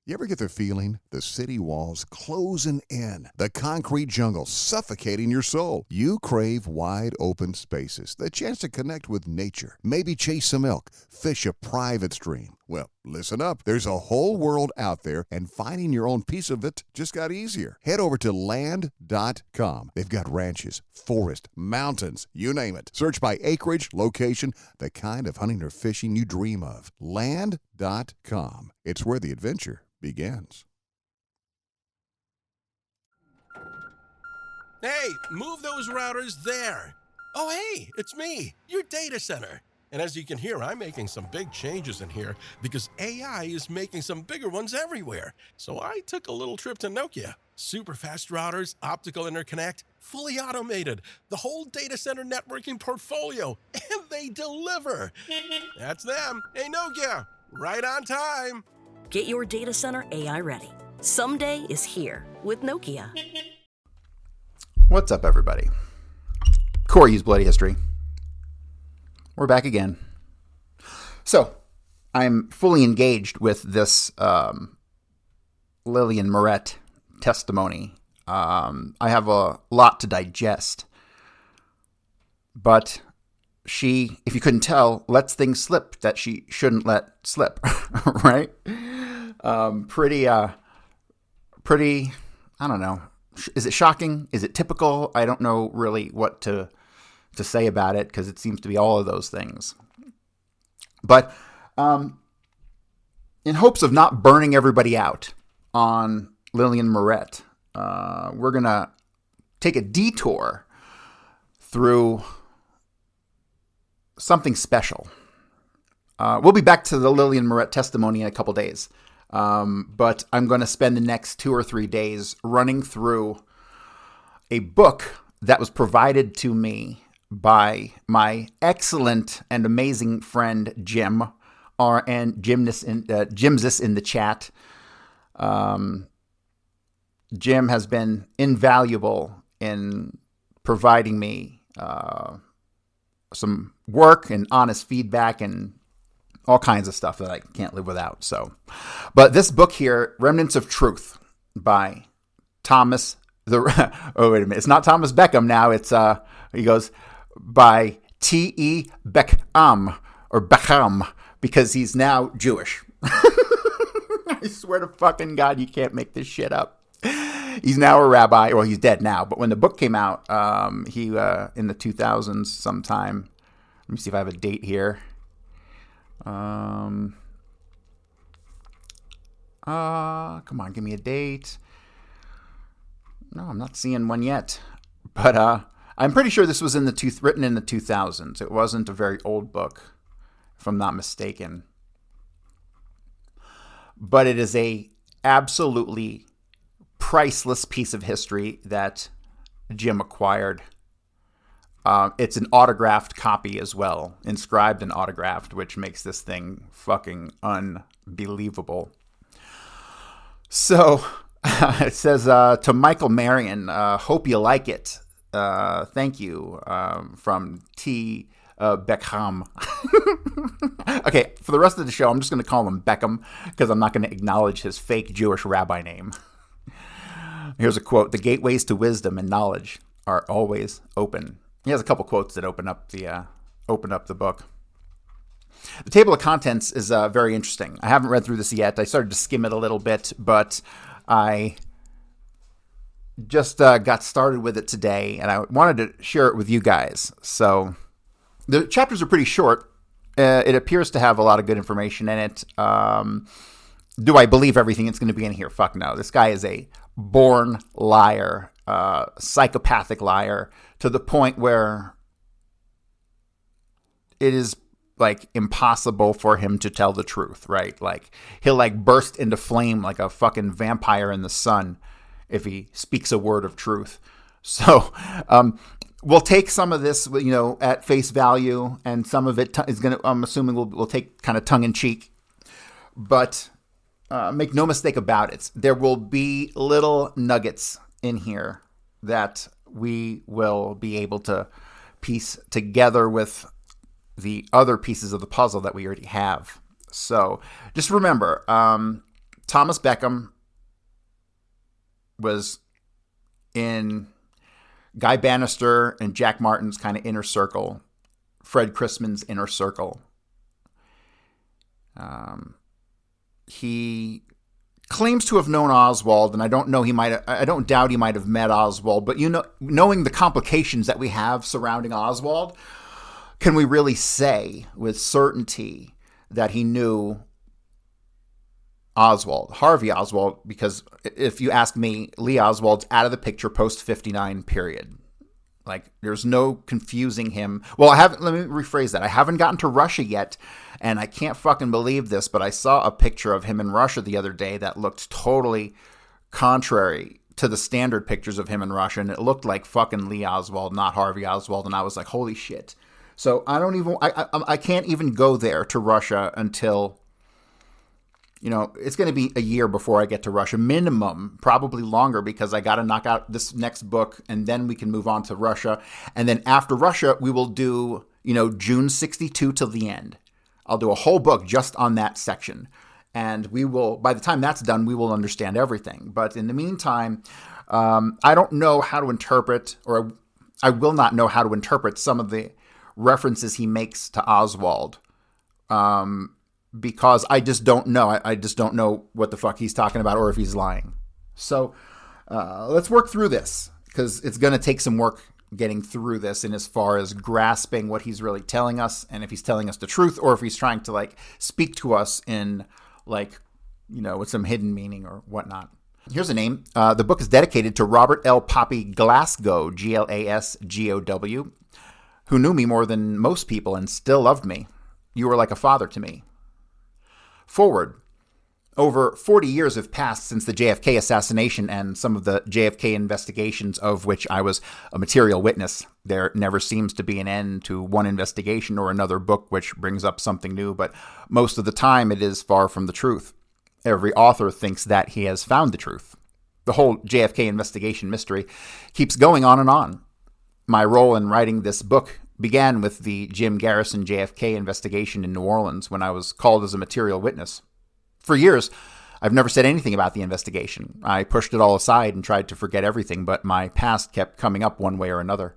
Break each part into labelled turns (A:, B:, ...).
A: You ever get the feeling the city walls closing in, the concrete jungle suffocating your soul? You crave wide open spaces, the chance to connect with nature, maybe chase some elk, fish a private stream. Well, listen up. There's a whole world out there, and finding your own piece of it just got easier. Head over to land.com. They've got ranches, forest, mountains, you name it. Search by acreage, location, the kind of hunting or fishing you dream of. Land.com. It's where the adventure begins.
B: Hey, move those routers there. Oh, hey, it's me, your data center. And as you can hear, I'm making some big changes in here because AI is making some bigger ones everywhere. So I took a little trip to Nokia. Super fast routers, optical interconnect, fully automated, the whole data center networking portfolio, and they deliver. That's them. Hey, Nokia, right on time.
C: Get your data center AI ready. Someday is here with Nokia.
D: What's up, everybody? Corey's Bloody History. We're back again. So, I'm fully engaged with this Lillian Moret testimony. I have a lot to digest. But she, if you couldn't tell, lets things slip that she shouldn't let slip, right? Pretty, I don't know. Is it shocking? Is it typical? I don't know really what to say about it because it seems to be all of those things. But in hopes of not burning everybody out on Lillian Moret, we're going to take a detour through something special. We'll be back to the Lillian Moret testimony in a couple days. But I'm going to spend the next 2 or 3 days running through a book that was provided to me by my excellent and amazing friend Jim, and Jimsis in the chat. Jim has been invaluable in providing me some work and honest feedback and all kinds of stuff that I can't live without. So, but this book here, Remnants of Truth by Thomas, oh, wait a minute. It's not Thomas Beckham now. It's, he goes by T.E. Beckham or Beckham because he's now Jewish. I swear to fucking God, you can't make this shit up. He's now a rabbi. Well, he's dead now. But when the book came out, he, in the 2000s sometime, let me see if I have a date here. Come on, give me a date. No, I'm not seeing one yet. But I'm pretty sure this was written in the 2000s. It wasn't a very old book, if I'm not mistaken. But it is a absolutely priceless piece of history that Jim acquired. It's an autographed copy as well, inscribed and autographed, which makes this thing fucking unbelievable. So it says, to Michael Marion, hope you like it. Thank you, from T. Beckham. Okay, for the rest of the show, I'm just going to call him Beckham because I'm not going to acknowledge his fake Jewish rabbi name. Here's a quote: "The gateways to wisdom and knowledge are always open." He has a couple quotes that open up the book. The table of contents is very interesting. I haven't read through this yet. I started to skim it a little bit, but I just got started with it today, and I wanted to share it with you guys. So the chapters are pretty short. It appears to have a lot of good information in it. Do I believe everything that's going to be in here? Fuck no. This guy is a born liar, psychopathic liar, to the point where it is like impossible for him to tell the truth, right? Like he'll like burst into flame like a fucking vampire in the sun if he speaks a word of truth. So we'll take some of this, at face value, and some of it is going to, I'm assuming we'll take kind of tongue in cheek, but make no mistake about it. There will be little nuggets in here that we will be able to piece together with the other pieces of the puzzle that we already have. So just remember, Thomas Beckham was in Guy Bannister and Jack Martin's kind of inner circle, Fred Chrisman's inner circle. He claims to have known Oswald, and I don't doubt he might have met Oswald, but knowing the complications that we have surrounding Oswald, can we really say with certainty that he knew Oswald, Harvey Oswald? Because if you ask me, Lee Oswald's out of the picture post 59, period. Like, there's no confusing him. Well, let me rephrase that. I haven't gotten to Russia yet, and I can't fucking believe this, but I saw a picture of him in Russia the other day that looked totally contrary to the standard pictures of him in Russia, and it looked like fucking Lee Oswald, not Harvey Oswald, and I was like, holy shit. So I can't even go there to Russia until, it's going to be a year before I get to Russia, minimum, probably longer, because I got to knock out this next book, and then we can move on to Russia. And then after Russia, we will do, June 62 till the end. I'll do a whole book just on that section. And we will, by the time that's done, we will understand everything. But in the meantime, I don't know how to interpret, or I will not know how to interpret some of the references he makes to Oswald. Because I just don't know. I just don't know what the fuck he's talking about or if he's lying. So let's work through this, because it's going to take some work getting through this in as far as grasping what he's really telling us, and if he's telling us the truth or if he's trying to speak to us in with some hidden meaning or whatnot. Here's a name. The book is dedicated to Robert L. Poppy Glasgow, Glasgow, who knew me more than most people and still loved me. You were like a father to me. Forward. Over 40 years have passed since the JFK assassination and some of the JFK investigations of which I was a material witness. There never seems to be an end to one investigation or another book which brings up something new, but most of the time it is far from the truth. Every author thinks that he has found the truth. The whole JFK investigation mystery keeps going on and on. My role in writing this book began with the Jim Garrison JFK investigation in New Orleans when I was called as a material witness. For years, I've never said anything about the investigation. I pushed it all aside and tried to forget everything, but my past kept coming up one way or another.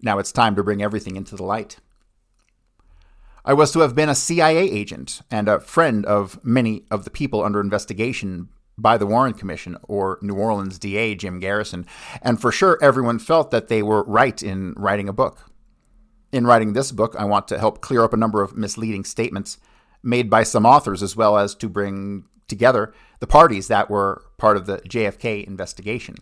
D: Now it's time to bring everything into the light. I was to have been a CIA agent and a friend of many of the people under investigation by the Warren Commission or New Orleans DA Jim Garrison, and for sure everyone felt that they were right in writing a book. In writing this book, I want to help clear up a number of misleading statements made by some authors, as well as to bring together the parties that were part of the JFK investigation.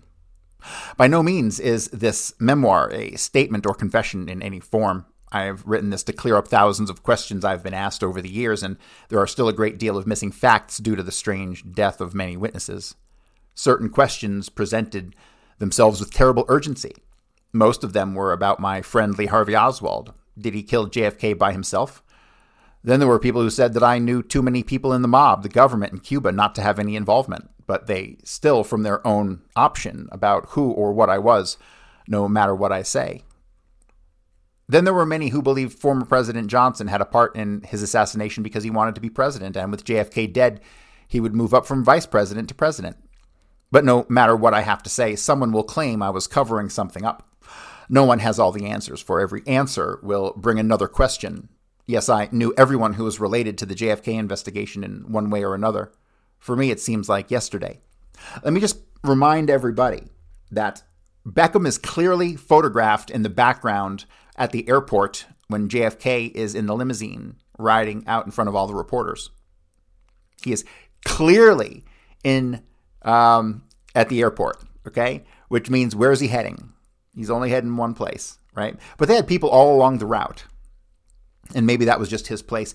D: By no means is this memoir a statement or confession in any form. I have written this to clear up thousands of questions I've been asked over the years, and there are still a great deal of missing facts due to the strange death of many witnesses. Certain questions presented themselves with terrible urgency. Most of them were about my friend Lee Harvey Oswald. Did he kill JFK by himself? Then there were people who said that I knew too many people in the mob, the government, and Cuba not to have any involvement, but they still from their own option about who or what I was, no matter what I say. Then there were many who believed former President Johnson had a part in his assassination because he wanted to be president, and with JFK dead, he would move up from vice president to president. But no matter what I have to say, someone will claim I was covering something up. No one has all the answers, for every answer will bring another question. Yes, I knew everyone who was related to the JFK investigation in one way or another. For me, it seems like yesterday. Let me just remind everybody that Beckham is clearly photographed in the background at the airport when JFK is in the limousine riding out in front of all the reporters. He is clearly at the airport, okay? Which means, where is he heading? He's only heading one place, right? But they had people all along the route. And maybe that was just his place.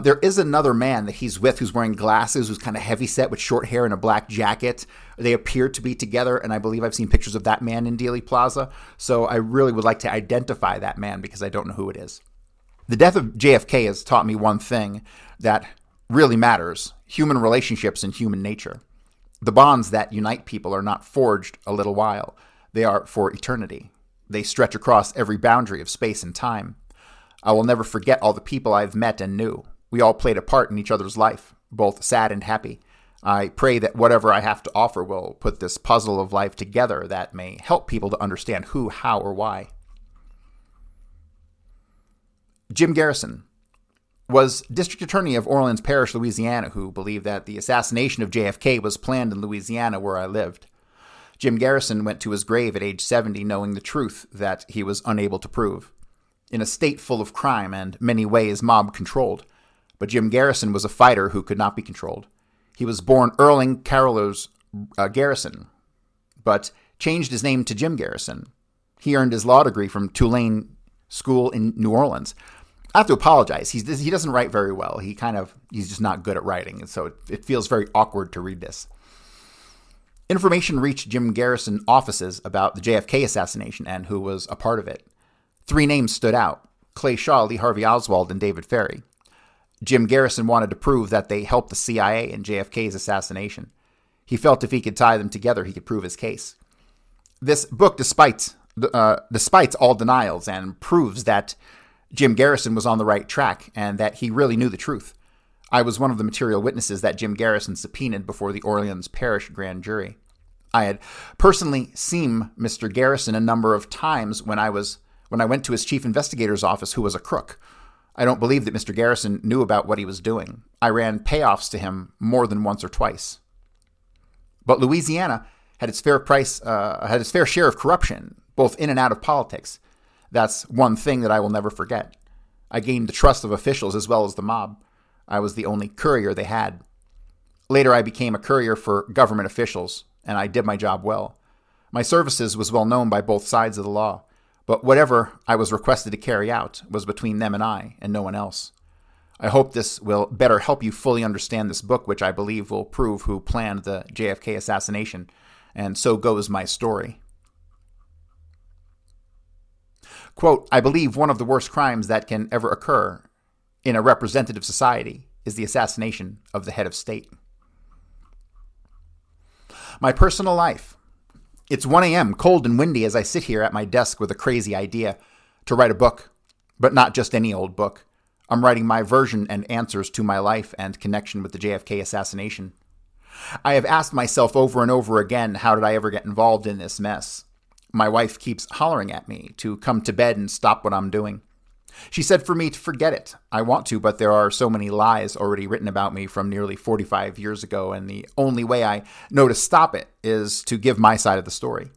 D: There is another man that he's with who's wearing glasses, who's kind of heavy set with short hair and a black jacket. They appear to be together, and I believe I've seen pictures of that man in Dealey Plaza. So I really would like to identify that man because I don't know who it is. The death of JFK has taught me one thing that really matters: human relationships and human nature. The bonds that unite people are not forged a little while. They are for eternity. They stretch across every boundary of space and time. I will never forget all the people I've met and knew. We all played a part in each other's life, both sad and happy. I pray that whatever I have to offer will put this puzzle of life together that may help people to understand who, how, or why. Jim Garrison was district attorney of Orleans Parish, Louisiana, who believed that the assassination of JFK was planned in Louisiana, where I lived. Jim Garrison went to his grave at age 70 knowing the truth that he was unable to prove. In a state full of crime and many ways mob-controlled, but Jim Garrison was a fighter who could not be controlled. He was born Erling Carolus Garrison, but changed his name to Jim Garrison. He earned his law degree from Tulane School in New Orleans. I have to apologize. He doesn't write very well. He's just not good at writing, and so it feels very awkward to read this. Information reached Jim Garrison offices about the JFK assassination and who was a part of it. 3 names stood out: Clay Shaw, Lee Harvey Oswald, and David Ferry. Jim Garrison wanted to prove that they helped the CIA in JFK's assassination. He felt if he could tie them together, he could prove his case. This book, despite all denials, and proves that Jim Garrison was on the right track and that he really knew the truth. I was one of the material witnesses that Jim Garrison subpoenaed before the Orleans Parish grand jury. I had personally seen Mr. Garrison a number of times when I went to his chief investigator's office, who was a crook. I don't believe that Mr. Garrison knew about what he was doing. I ran payoffs to him more than once or twice. But Louisiana had its fair share of corruption, both in and out of politics. That's one thing that I will never forget. I gained the trust of officials as well as the mob. I was the only courier they had. Later, I became a courier for government officials, and I did my job well. My services was well known by both sides of the law, but whatever I was requested to carry out was between them and I, and no one else. I hope this will better help you fully understand this book, which I believe will prove who planned the JFK assassination, and so goes my story. Quote, I believe one of the worst crimes that can ever occur in a representative society is the assassination of the head of state. My personal life. It's 1 a.m., cold and windy, as I sit here at my desk with a crazy idea to write a book, but not just any old book. I'm writing my version and answers to my life and connection with the JFK assassination. I have asked myself over and over again, how did I ever get involved in this mess? My wife keeps hollering at me to come to bed and stop what I'm doing. She said for me to forget it. I want to, but there are so many lies already written about me from nearly 45 years ago, and the only way I know to stop it is to give my side of the story.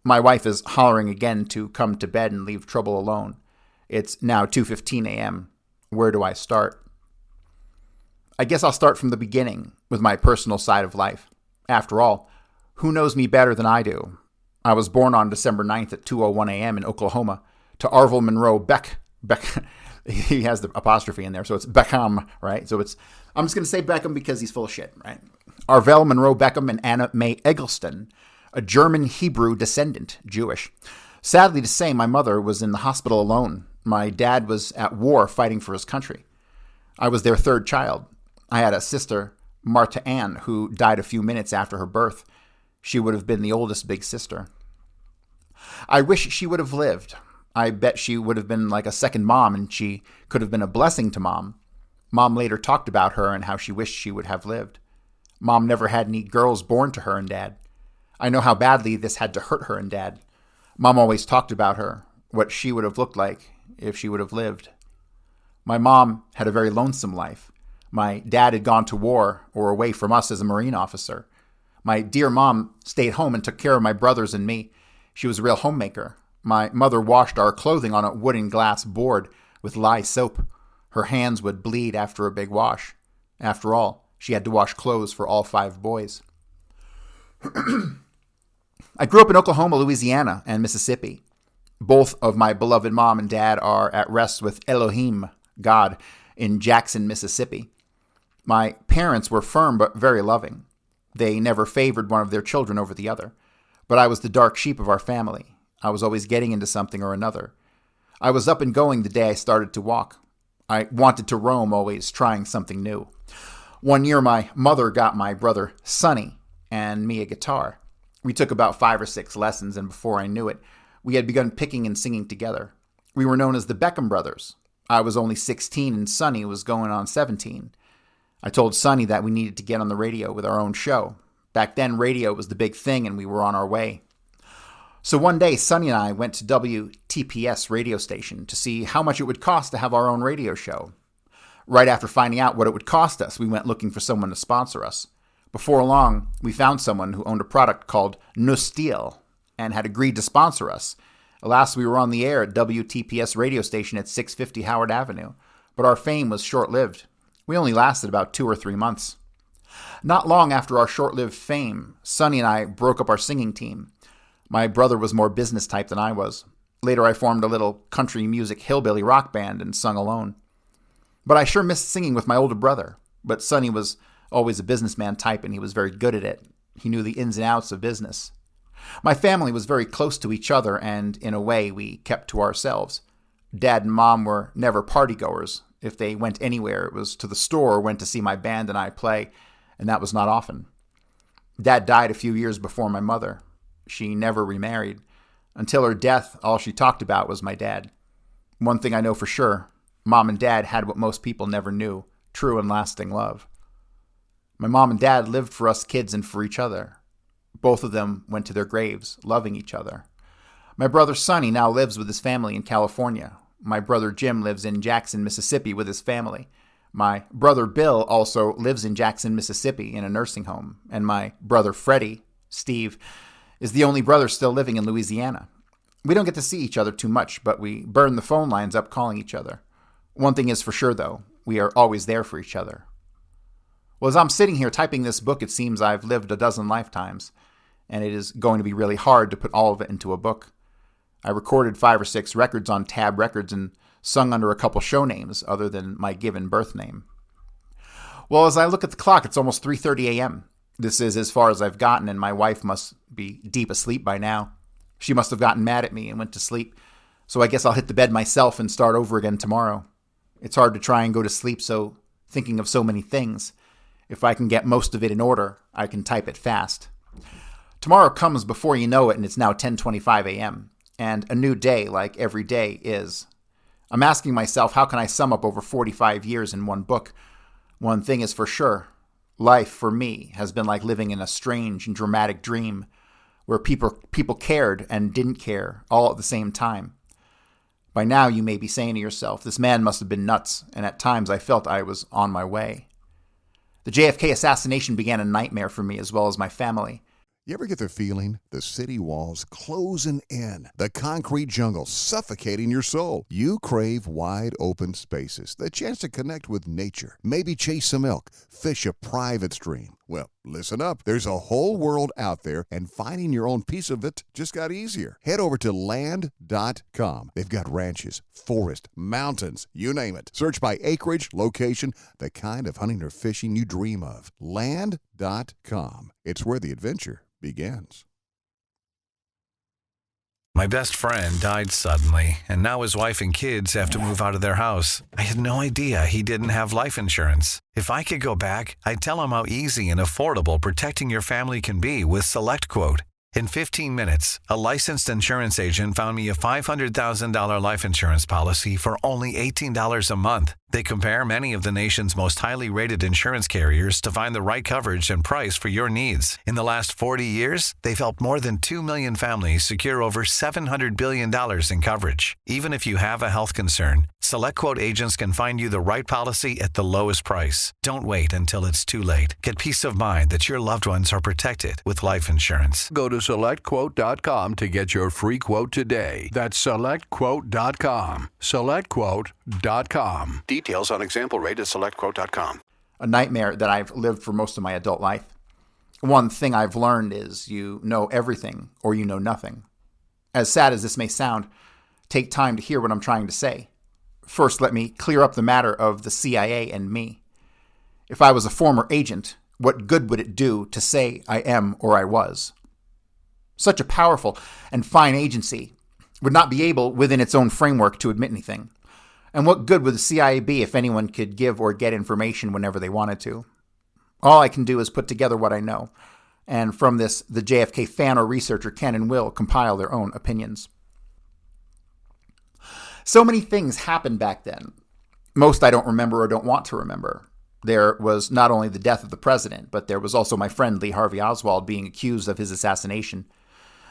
D: My wife is hollering again to come to bed and leave trouble alone. It's now 2:15 a.m. Where do I start? I guess I'll start from the beginning with my personal side of life. After all, who knows me better than I do? I was born on December 9th at 2:01 a.m. in Oklahoma to Arvell Monroe Beck, he has the apostrophe in there, so it's Beckham, right? So I'm just going to say Beckham because he's full of shit, right? Arvell Monroe Beckham and Anna Mae Eggleston, a German Hebrew descendant, Jewish. Sadly to say, my mother was in the hospital alone. My dad was at war fighting for his country. I was their third child. I had a sister, Martha Ann, who died a few minutes after her birth. She would have been the oldest big sister. I wish she would have lived. I bet she would have been like a second mom, and she could have been a blessing to Mom. Mom later talked about her and how she wished she would have lived. Mom never had any girls born to her and Dad. I know how badly this had to hurt her and Dad. Mom always talked about her, what she would have looked like if she would have lived. My mom had a very lonesome life. My dad had gone to war or away from us as a Marine officer. My dear mom stayed home and took care of my brothers and me. She was a real homemaker. My mother washed our clothing on a wooden glass board with lye soap. Her hands would bleed after a big wash. After all, she had to wash clothes for all 5 boys. I grew up in Oklahoma, Louisiana, and Mississippi. Both of my beloved mom and dad are at rest with Elohim, God, in Jackson, Mississippi. My parents were firm but very loving. They never favored one of their children over the other. But I was the dark sheep of our family. I was always getting into something or another. I was up and going the day I started to walk. I wanted to roam, always trying something new. One year, my mother got my brother Sonny and me a guitar. We took about 5 or 6 lessons, and before I knew it, we had begun picking and singing together. We were known as the Beckham Brothers. I was only 16, and Sonny was going on 17. I told Sonny that we needed to get on the radio with our own show. Back then, radio was the big thing and we were on our way. So one day, Sonny and I went to WTPS radio station to see how much it would cost to have our own radio show. Right after finding out what it would cost us, we went looking for someone to sponsor us. Before long, we found someone who owned a product called No Steel and had agreed to sponsor us. Alas, we were on the air at WTPS radio station at 650 Howard Avenue, but our fame was short-lived. We only lasted about 2 or 3 months. Not long after our short-lived fame, Sonny and I broke up our singing team. My brother was more business type than I was. Later, I formed a little country music hillbilly rock band and sung alone. But I sure missed singing with my older brother. But Sonny was always a businessman type, and he was very good at it. He knew the ins and outs of business. My family was very close to each other, and in a way, we kept to ourselves. Dad and Mom were never partygoers. If they went anywhere, it was to the store or went to see my band and I play, and that was not often. Dad died a few years before my mother. She never remarried. Until her death, all she talked about was my dad. One thing I know for sure, Mom and Dad had what most people never knew, true and lasting love. My mom and dad lived for us kids and for each other. Both of them went to their graves, loving each other. My brother Sonny now lives with his family in California. My brother Jim lives in Jackson, Mississippi with his family. My brother Bill also lives in Jackson, Mississippi in a nursing home. And my brother Freddie, Steve, is the only brother still living in Louisiana. We don't get to see each other too much, but we burn the phone lines up calling each other. One thing is for sure, though, we are always there for each other. Well, as I'm sitting here typing this book, it seems I've lived a dozen lifetimes, and it is going to be really hard to put all of it into a book. I recorded 5 or 6 records on Tab Records and sung under a couple show names other than my given birth name. Well, as I look at the clock, it's almost 3:30 a.m. This is as far as I've gotten, and my wife must be deep asleep by now. She must have gotten mad at me and went to sleep, so I guess I'll hit the bed myself and start over again tomorrow. It's hard to try and go to sleep thinking of so many things. If I can get most of it in order, I can type it fast. Tomorrow comes before you know it, and it's now 10:25 a.m., and a new day, like every day, is. I'm asking myself, how can I sum up over 45 years in one book? One thing is for sure. Life, for me, has been like living in a strange and dramatic dream where people cared and didn't care all at the same time. By now, you may be saying to yourself, this man must have been nuts, and at times I felt I was on my way. The JFK assassination began a nightmare for me as well as my family.
A: You ever get the feeling the city walls closing in, the concrete jungle suffocating your soul? You crave wide open spaces, the chance to connect with nature, maybe chase some elk, fish a private stream. Well, listen up. There's a whole world out there, and finding your own piece of it just got easier. Head over to land.com. They've got ranches, forest, mountains, you name it. Search by acreage, location, the kind of hunting or fishing you dream of. Land.com. It's where the adventure begins.
E: My best friend died suddenly, and now his wife and kids have to move out of their house. I had no idea he didn't have life insurance. If I could go back, I'd tell him how easy and affordable protecting your family can be with SelectQuote. In 15 minutes, a licensed insurance agent found me a $500,000 life insurance policy for only $18 a month. They compare many of the nation's most highly rated insurance carriers to find the right coverage and price for your needs. In the last 40 years, they've helped more than 2 million families secure over $700 billion in coverage. Even if you have a health concern, SelectQuote agents can find you the right policy at the lowest price. Don't wait until it's too late. Get peace of mind that your loved ones are protected with life insurance.
F: Go to SelectQuote.com to get your free quote today. That's SelectQuote.com. SelectQuote.com. Details on example rate at SelectQuote.com.
D: A nightmare that I've lived for most of my adult life. One thing I've learned is you know everything or you know nothing. As sad as this may sound, take time to hear what I'm trying to say. First, let me clear up the matter of the CIA and me. If I was a former agent, what good would it do to say I am or I was? Such a powerful and fine agency would not be able, within its own framework, to admit anything. And what good would the CIA be if anyone could give or get information whenever they wanted to? All I can do is put together what I know. And from this, the JFK fan or researcher can and will compile their own opinions. So many things happened back then. Most I don't remember or don't want to remember. There was not only the death of the president, but there was also my friend Lee Harvey Oswald being accused of his assassination.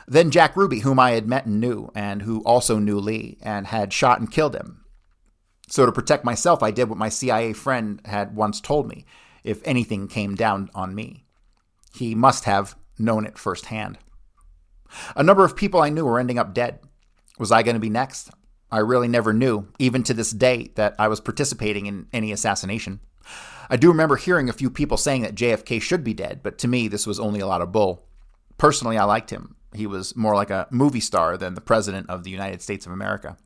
D: Then Jack Ruby, whom I had met and knew, and who also knew Lee, and had shot and killed him. So to protect myself, I did what my CIA friend had once told me, if anything came down on me. He must have known it firsthand. A number of people I knew were ending up dead. Was I going to be next? I really never knew, even to this day, that I was participating in any assassination. I do remember hearing a few people saying that JFK should be dead, but to me, this was only a lot of bull. Personally, I liked him. He was more like a movie star than the President of the United States of America.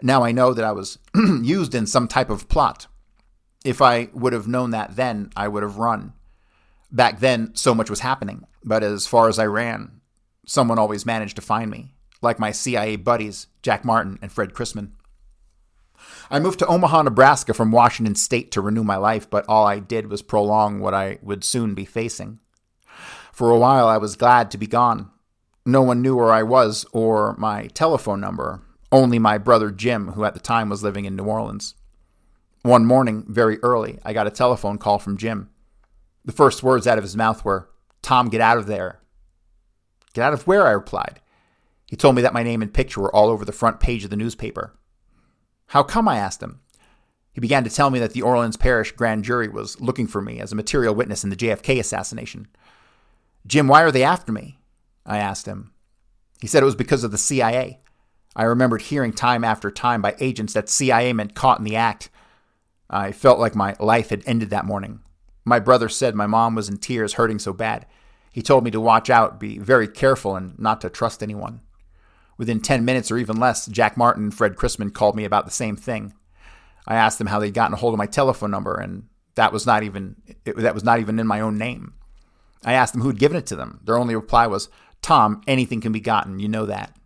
D: Now I know that I was used in some type of plot. If I would have known that then, I would have run. Back then, so much was happening, but as far as I ran, someone always managed to find me, like my CIA buddies, Jack Martin and Fred Chrisman. I moved to Omaha, Nebraska from Washington State to renew my life, but all I did was prolong what I would soon be facing. For a while, I was glad to be gone. No one knew where I was or my telephone number, only my brother Jim, who at the time was living in New Orleans. One morning, very early, I got a telephone call from Jim. The first words out of his mouth were, "Tom, get out of there." "Get out of where?" I replied. He told me that my name and picture were all over the front page of the newspaper. "How come?" I asked him. He began to tell me that the Orleans Parish grand jury was looking for me as a material witness in the JFK assassination. "Jim, why are they after me?" I asked him. He said it was because of the CIA. I remembered hearing time after time by agents that CIA meant caught in the act. I felt like my life had ended that morning. My brother said my mom was in tears, hurting so bad. He told me to watch out, be very careful, and not to trust anyone. Within 10 minutes or even less, Jack Martin and Fred Chrisman called me about the same thing. I asked them how they'd gotten a hold of my telephone number, and that was not even in my own name. I asked them who'd given it to them. Their only reply was, "Tom, anything can be gotten, you know that."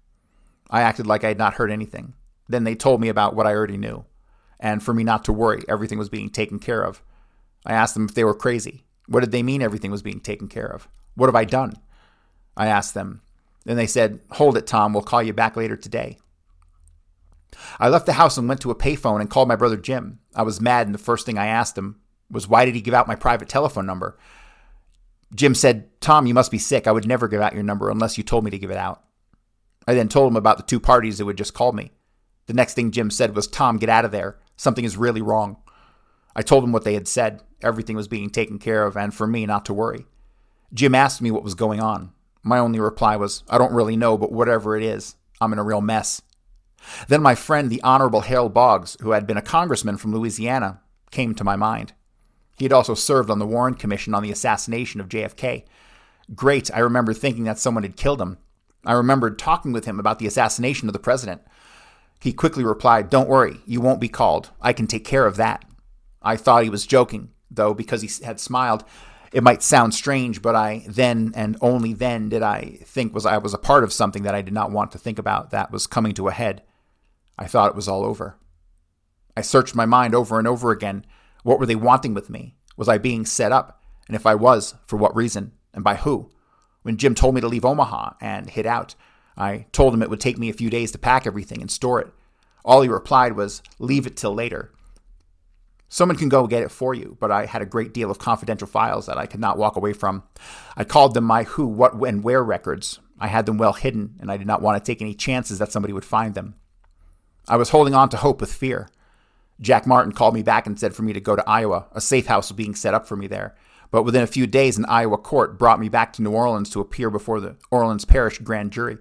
D: I acted like I had not heard anything. Then they told me about what I already knew, and for me not to worry, everything was being taken care of. I asked them if they were crazy. What did they mean everything was being taken care of? What have I done? I asked them. Then they said, "Hold it, Tom, we'll call you back later today." I left the house and went to a payphone and called my brother Jim. I was mad, and the first thing I asked him was, why did he give out my private telephone number? Jim said, "Tom, you must be sick. I would never give out your number unless you told me to give it out." I then told him about the two parties who had just called me. The next thing Jim said was, "Tom, get out of there. Something is really wrong." I told him what they had said. Everything was being taken care of, and for me not to worry. Jim asked me what was going on. My only reply was, "I don't really know, but whatever it is, I'm in a real mess." Then my friend, the Honorable Harold Boggs, who had been a congressman from Louisiana, came to my mind. He had also served on the Warren Commission on the assassination of JFK. Great, I remember thinking that someone had killed him. I remembered talking with him about the assassination of the president. He quickly replied, "Don't worry, you won't be called. I can take care of that." I thought he was joking, though because he had smiled, it might sound strange, but then and only then did I think I was a part of something that I did not want to think about that was coming to a head. I thought it was all over. I searched my mind over and over again. What were they wanting with me? Was I being set up? And if I was, for what reason? And by who? When Jim told me to leave Omaha and hit out, I told him it would take me a few days to pack everything and store it. All he replied was, "Leave it till later." Someone can go get it for you, but I had a great deal of confidential files that I could not walk away from. I called them my who, what, and where records. I had them well hidden, and I did not want to take any chances that somebody would find them. I was holding on to hope with fear. Jack Martin called me back and said for me to go to Iowa. A safe house was being set up for me there. But within a few days, an Iowa court brought me back to New Orleans to appear before the Orleans Parish grand jury.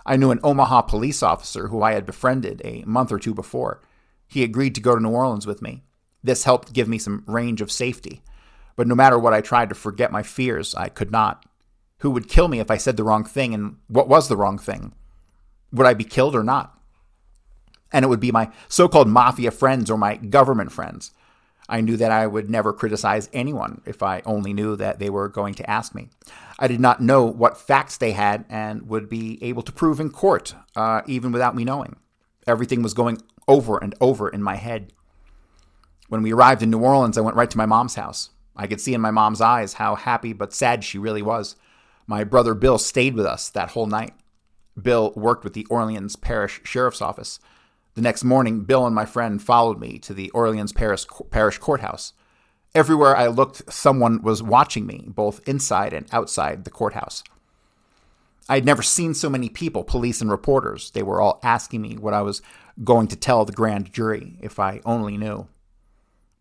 D: I knew an Omaha police officer who I had befriended a month or two before. He agreed to go to New Orleans with me. This helped give me some range of safety. But no matter what I tried to forget my fears, I could not. Who would kill me if I said the wrong thing, and what was the wrong thing? Would I be killed or not? And it would be my so-called mafia friends or my government friends. I knew that I would never criticize anyone if I only knew that they were going to ask me. I did not know what facts they had and would be able to prove in court, even without me knowing. Everything was going over and over in my head. When we arrived in New Orleans, I went right to my mom's house. I could see in my mom's eyes how happy but sad she really was. My brother Bill stayed with us that whole night. Bill worked with the Orleans Parish Sheriff's Office. The next morning, Bill and my friend followed me to the Orleans Parish Courthouse. Everywhere I looked, someone was watching me, both inside and outside the courthouse. I had never seen so many people, police and reporters. They were all asking me what I was going to tell the grand jury, if I only knew.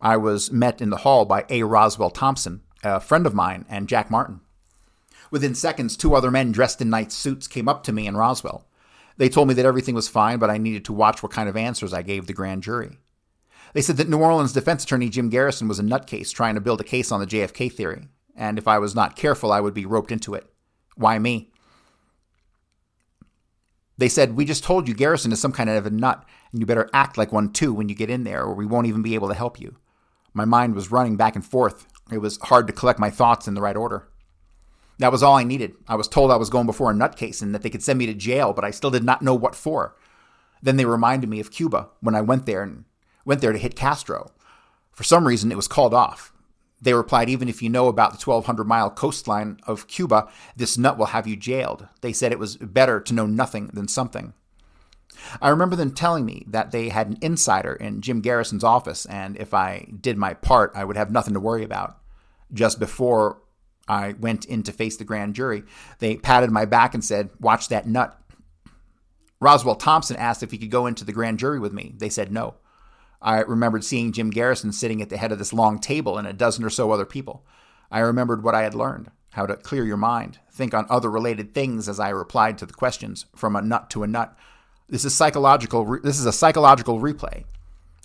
D: I was met in the hall by A. Oswald Thompson, a friend of mine, and Jack Martin. Within seconds, 2 other men dressed in night suits came up to me and Roswell. They told me that everything was fine, but I needed to watch what kind of answers I gave the grand jury. They said that New Orleans defense attorney Jim Garrison was a nutcase trying to build a case on the JFK theory, and if I was not careful, I would be roped into it. Why me? They said, "We just told you Garrison is some kind of a nut, and you better act like one too when you get in there, or we won't even be able to help you." My mind was running back and forth. It was hard to collect my thoughts in the right order. That was all I needed. I was told I was going before a nutcase and that they could send me to jail, but I still did not know what for. Then they reminded me of Cuba when I went there to hit Castro. For some reason, it was called off. They replied, "Even if you know about the 1,200-mile coastline of Cuba, this nut will have you jailed." They said it was better to know nothing than something. I remember them telling me that they had an insider in Jim Garrison's office, and if I did my part, I would have nothing to worry about. Just before I went in to face the grand jury, they patted my back and said, "Watch that nut." Oswald Thompson asked if he could go into the grand jury with me. They said no. I remembered seeing Jim Garrison sitting at the head of this long table and a dozen or so other people. I remembered what I had learned, how to clear your mind, think on other related things as I replied to the questions, from a nut to a nut. This is a psychological replay.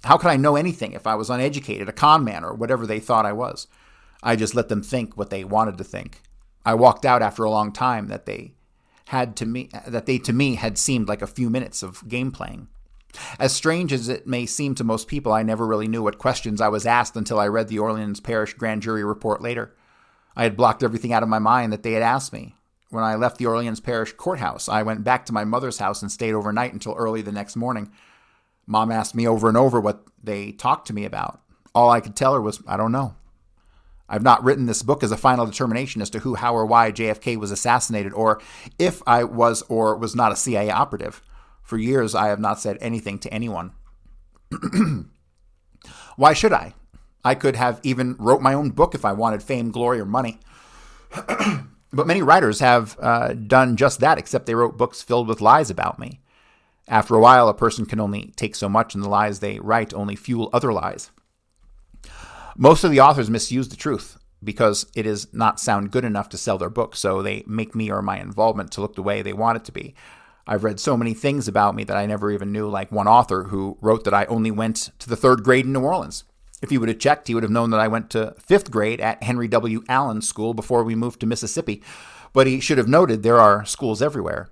D: How could I know anything if I was uneducated, a con man, or whatever they thought I was? I just let them think what they wanted to think. I walked out after a long time that they to me had seemed like a few minutes of game playing. As strange as it may seem to most people, I never really knew what questions I was asked until I read the Orleans Parish grand jury report later. I had blocked everything out of my mind that they had asked me. When I left the Orleans Parish courthouse, I went back to my mother's house and stayed overnight until early the next morning. Mom asked me over and over what they talked to me about. All I could tell her was, "I don't know." I've not written this book as a final determination as to who, how, or why JFK was assassinated, or if I was or was not a CIA operative. For years, I have not said anything to anyone. Why should I? I could have even wrote my own book if I wanted fame, glory, or money. But many writers have done just that, except they wrote books filled with lies about me. After a while, a person can only take so much, and the lies they write only fuel other lies. Most of the authors misuse the truth because it does not sound good enough to sell their book, so they make me or my involvement to look the way they want it to be. I've read so many things about me that I never even knew, like one author who wrote that I only went to the 3rd grade in New Orleans. If he would have checked, he would have known that I went to 5th grade at Henry W. Allen School before we moved to Mississippi, but he should have noted there are schools everywhere.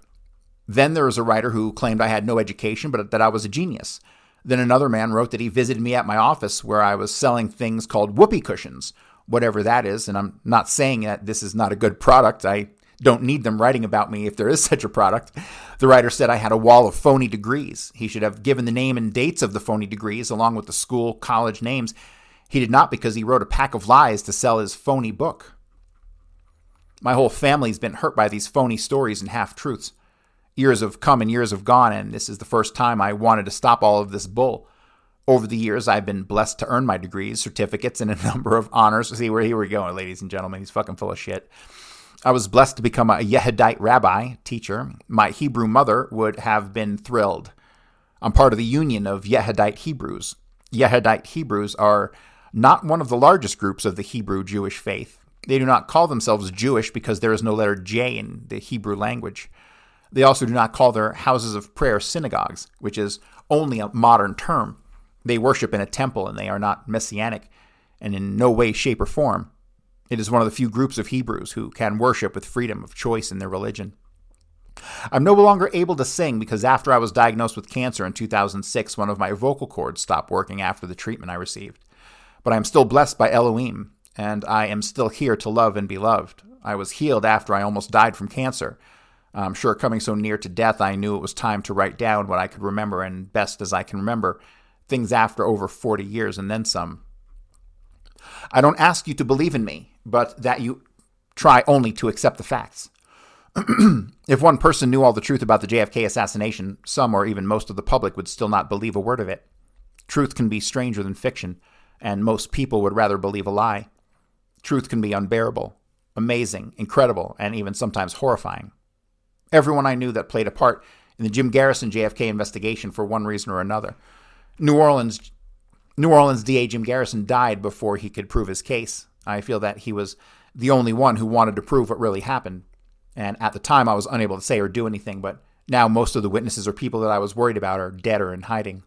D: Then there was a writer who claimed I had no education, but that I was a genius. Then another man wrote that he visited me at my office where I was selling things called whoopee cushions, whatever that is, and I'm not saying that this is not a good product. I don't need them writing about me if there is such a product. The writer said I had a wall of phony degrees. He should have given the name and dates of the phony degrees along with the school, college names. He did not, because he wrote a pack of lies to sell his phony book. My whole family's been hurt by these phony stories and half-truths. Years have come and years have gone, and this is the first time I wanted to stop all of this bull. Over the years, I've been blessed to earn my degrees, certificates, and a number of honors. See where here we go, ladies and gentlemen. He's fucking full of shit. I was blessed to become a Yehudite rabbi, teacher. My Hebrew mother would have been thrilled. I'm part of the union of Yehudite Hebrews. Yehudite Hebrews are not one of the largest groups of the Hebrew Jewish faith. They do not call themselves Jewish because there is no letter J in the Hebrew language. They also do not call their houses of prayer synagogues, which is only a modern term. They worship in a temple, and they are not messianic, and in no way, shape, or form. It is one of the few groups of Hebrews who can worship with freedom of choice in their religion. I'm no longer able to sing because after I was diagnosed with cancer in 2006, one of my vocal cords stopped working after the treatment I received. But I am still blessed by Elohim, and I am still here to love and be loved. I was healed after I almost died from cancer. I'm sure coming so near to death, I knew it was time to write down what I could remember, and best as I can remember, things after over 40 years and then some. I don't ask you to believe in me, but that you try only to accept the facts. If one person knew all the truth about the JFK assassination, some or even most of the public would still not believe a word of it. Truth can be stranger than fiction, and most people would rather believe a lie. Truth can be unbearable, amazing, incredible, and even sometimes horrifying. Everyone I knew that played a part in the Jim Garrison JFK investigation for one reason or another. New Orleans DA Jim Garrison died before he could prove his case. I feel that he was the only one who wanted to prove what really happened. And at the time, I was unable to say or do anything, but now most of the witnesses or people that I was worried about are dead or in hiding.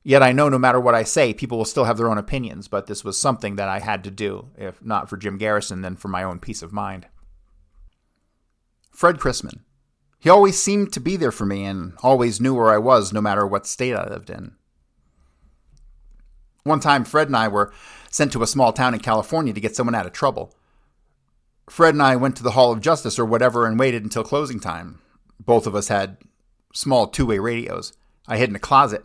D: Yet I know no matter what I say, people will still have their own opinions, but this was something that I had to do, if not for Jim Garrison, then for my own peace of mind. Fred Chrisman. He always seemed to be there for me and always knew where I was no matter what state I lived in. One time, Fred and I were sent to a small town in California to get someone out of trouble. Fred and I went to the Hall of Justice or whatever and waited until closing time. Both of us had small two-way radios. I hid in a closet.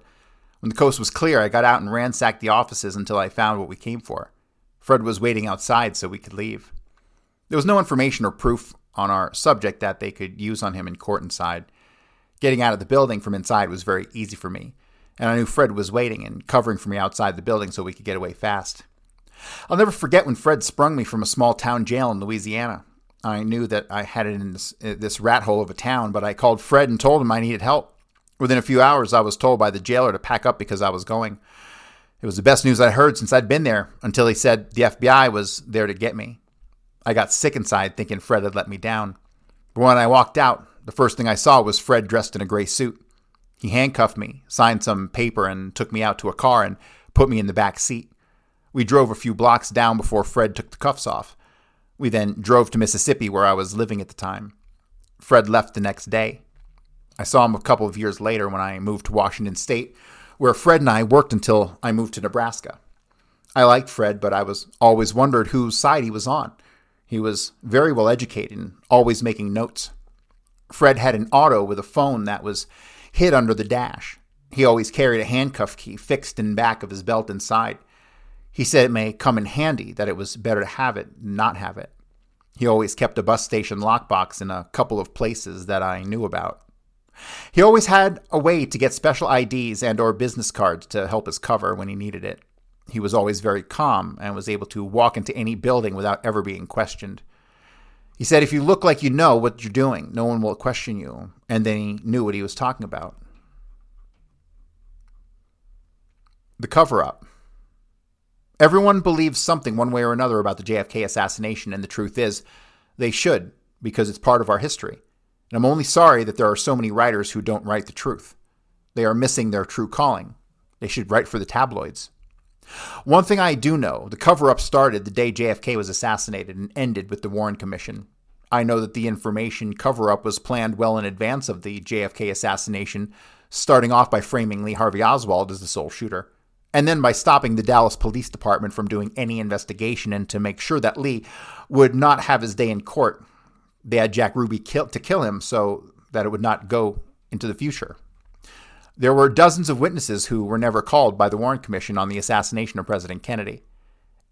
D: When the coast was clear, I got out and ransacked the offices until I found what we came for. Fred was waiting outside so we could leave. There was no information or proof on our subject that they could use on him in court inside. Getting out of the building from inside was very easy for me, and I knew Fred was waiting and covering for me outside the building so we could get away fast. I'll never forget when Fred sprung me from a small town jail in Louisiana. I knew that I had it in this rat hole of a town, but I called Fred and told him I needed help. Within a few hours, I was told by the jailer to pack up because I was going. It was the best news I heard since I'd been there, until he said the FBI was there to get me. I got sick inside thinking Fred had let me down. But when I walked out, the first thing I saw was Fred dressed in a gray suit. He handcuffed me, signed some paper, and took me out to a car and put me in the back seat. We drove a few blocks down before Fred took the cuffs off. We then drove to Mississippi, where I was living at the time. Fred left the next day. I saw him a couple of years later when I moved to Washington State, where Fred and I worked until I moved to Nebraska. I liked Fred, but I was always wondered whose side he was on. He was very well educated and always making notes. Fred had an auto with a phone that was hid under the dash. He always carried a handcuff key fixed in back of his belt inside. He said it may come in handy, that it was better to have it than not have it. He always kept a bus station lockbox in a couple of places that I knew about. He always had a way to get special IDs and or business cards to help us cover when he needed it. He was always very calm and was able to walk into any building without ever being questioned. He said, if you look like you know what you're doing, no one will question you. And then he knew what he was talking about. The cover-up. Everyone believes something one way or another about the JFK assassination, and the truth is, they should, because it's part of our history. And I'm only sorry that there are so many writers who don't write the truth. They are missing their true calling. They should write for the tabloids. One thing I do know, the cover-up started the day JFK was assassinated and ended with the Warren Commission. I know that the information cover-up was planned well in advance of the JFK assassination, starting off by framing Lee Harvey Oswald as the sole shooter, and then by stopping the Dallas Police Department from doing any investigation and to make sure that Lee would not have his day in court. They had Jack Ruby to kill him so that it would not go into the future. There were dozens of witnesses who were never called by the Warren Commission on the assassination of President Kennedy.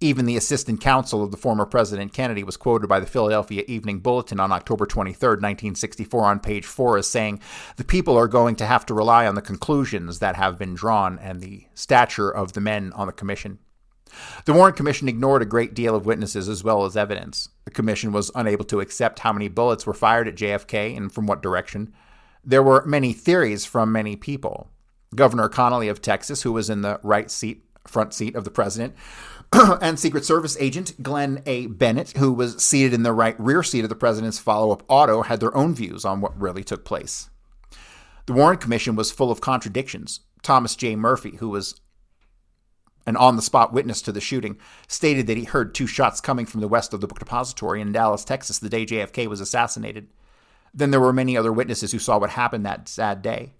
D: Even the assistant counsel of the former President Kennedy was quoted by the Philadelphia Evening Bulletin on October 23, 1964 on page 4 as saying, "The people are going to have to rely on the conclusions that have been drawn and the stature of the men on the commission." The Warren Commission ignored a great deal of witnesses as well as evidence. The commission was unable to accept how many bullets were fired at JFK and from what direction. There were many theories from many people. Governor Connolly of Texas, who was in the front seat of the president, and Secret Service agent Glenn A. Bennett, who was seated in the right rear seat of the president's follow-up auto, had their own views on what really took place. The Warren Commission was full of contradictions. Thomas J. Murphy, who was an on-the-spot witness to the shooting, stated that he heard 2 shots coming from the west of the book depository in Dallas, Texas, the day JFK was assassinated. Then there were many other witnesses who saw what happened that sad day.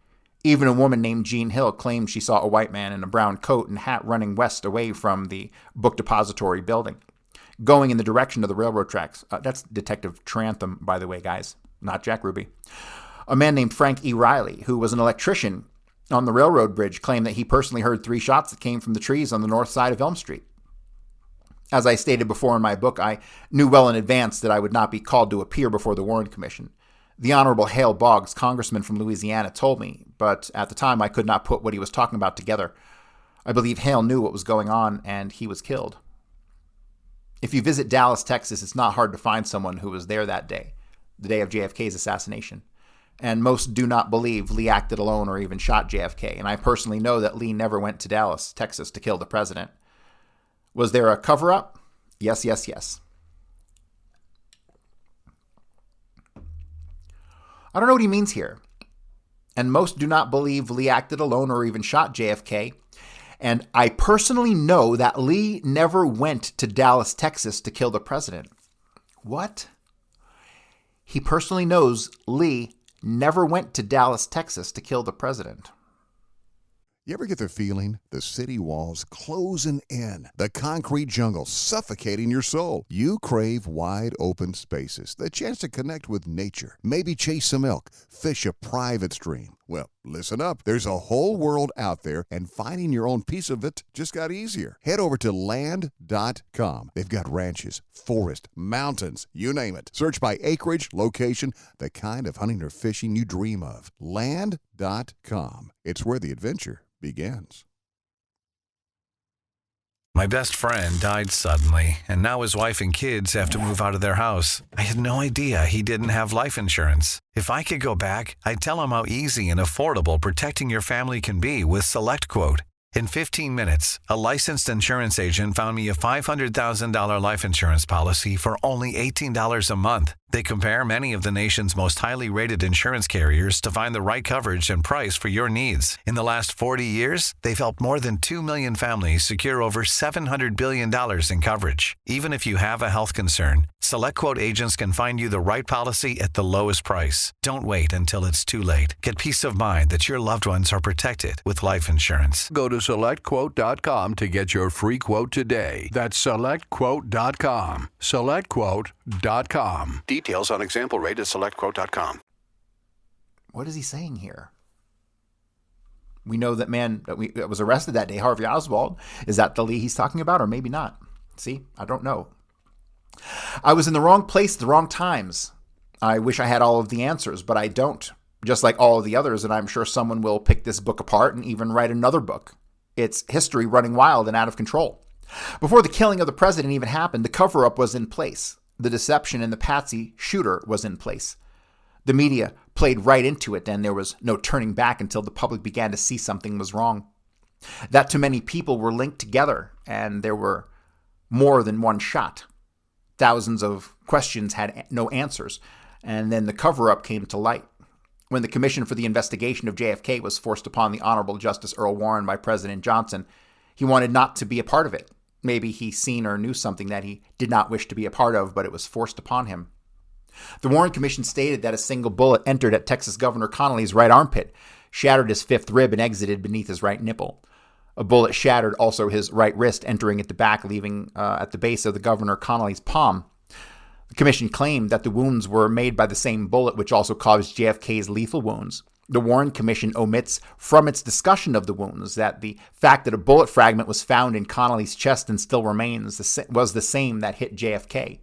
D: Even a woman named Jean Hill claimed she saw a white man in a brown coat and hat running west away from the book depository building, going in the direction of the railroad tracks. That's Detective Trantham, by the way, guys, not Jack Ruby. A man named Frank E. Riley, who was an electrician on the railroad bridge, claimed that he personally heard 3 shots that came from the trees on the north side of Elm Street. As I stated before in my book, I knew well in advance that I would not be called to appear before the Warren Commission. The Honorable Hale Boggs, congressman from Louisiana, told me, but at the time I could not put what he was talking about together. I believe Hale knew what was going on, and he was killed. If you visit Dallas, Texas, it's not hard to find someone who was there that day, the day of JFK's assassination. And most do not believe Lee acted alone or even shot JFK. And I personally know that Lee never went to Dallas, Texas to kill the president. Was there a cover-up? Yes, yes, yes. I don't know what he means here. And most do not believe Lee acted alone or even shot JFK. And I personally know that Lee never went to Dallas, Texas to kill the president. What? He personally knows Lee never went to Dallas, Texas to kill the president.
A: You ever get the feeling the city walls closing in, the concrete jungle suffocating your soul? You crave wide open spaces, the chance to connect with nature, maybe chase some elk, fish a private stream. Well, listen up. There's a whole world out there, and finding your own piece of it just got easier. Head over to land.com. They've got ranches, forest, mountains, you name it. Search by acreage, location, the kind of hunting or fishing you dream of. Land.com. It's where the adventure begins.
E: My best friend died suddenly, and now his wife and kids have to move out of their house. I had no idea he didn't have life insurance. If I could go back, I'd tell him how easy and affordable protecting your family can be with SelectQuote. In 15 minutes, a licensed insurance agent found me a $500,000 life insurance policy for only $18 a month. They compare many of the nation's most highly rated insurance carriers to find the right coverage and price for your needs. In the last 40 years, they've helped more than 2 million families secure over $700 billion in coverage. Even if you have a health concern, SelectQuote agents can find you the right policy at the lowest price. Don't wait until it's too late. Get peace of mind that your loved ones are protected with life insurance.
F: Go to SelectQuote.com to get your free quote today. That's SelectQuote.com. SelectQuote.com. Details on example rate at SelectQuote.com.
D: What is he saying here? We know that man that was arrested that day, Harvey Oswald. Is that the Lee he's talking about, or maybe not? See, I don't know. I was in the wrong place at the wrong times. I wish I had all of the answers, but I don't. Just like all of the others, and I'm sure someone will pick this book apart and even write another book. It's history running wild and out of control. Before the killing of the president even happened, the cover-up was in place. The deception and the patsy shooter was in place. The media played right into it, and there was no turning back until the public began to see something was wrong. That too many people were linked together, and there were more than one shot. Thousands of questions had no answers, and then the cover-up came to light. When the commission for the investigation of JFK was forced upon the Honorable Justice Earl Warren by President Johnson, he wanted not to be a part of it. Maybe he seen or knew something that he did not wish to be a part of, but it was forced upon him. The Warren Commission stated that a single bullet entered at Texas Governor Connolly's right armpit, shattered his fifth rib, and exited beneath his right nipple. A bullet shattered also his right wrist, entering at the back, leaving at the base of the Governor Connolly's palm. The commission claimed that the wounds were made by the same bullet which also caused JFK's lethal wounds. The Warren Commission omits from its discussion of the wounds that the fact that a bullet fragment was found in Connolly's chest and still remains was the same that hit JFK.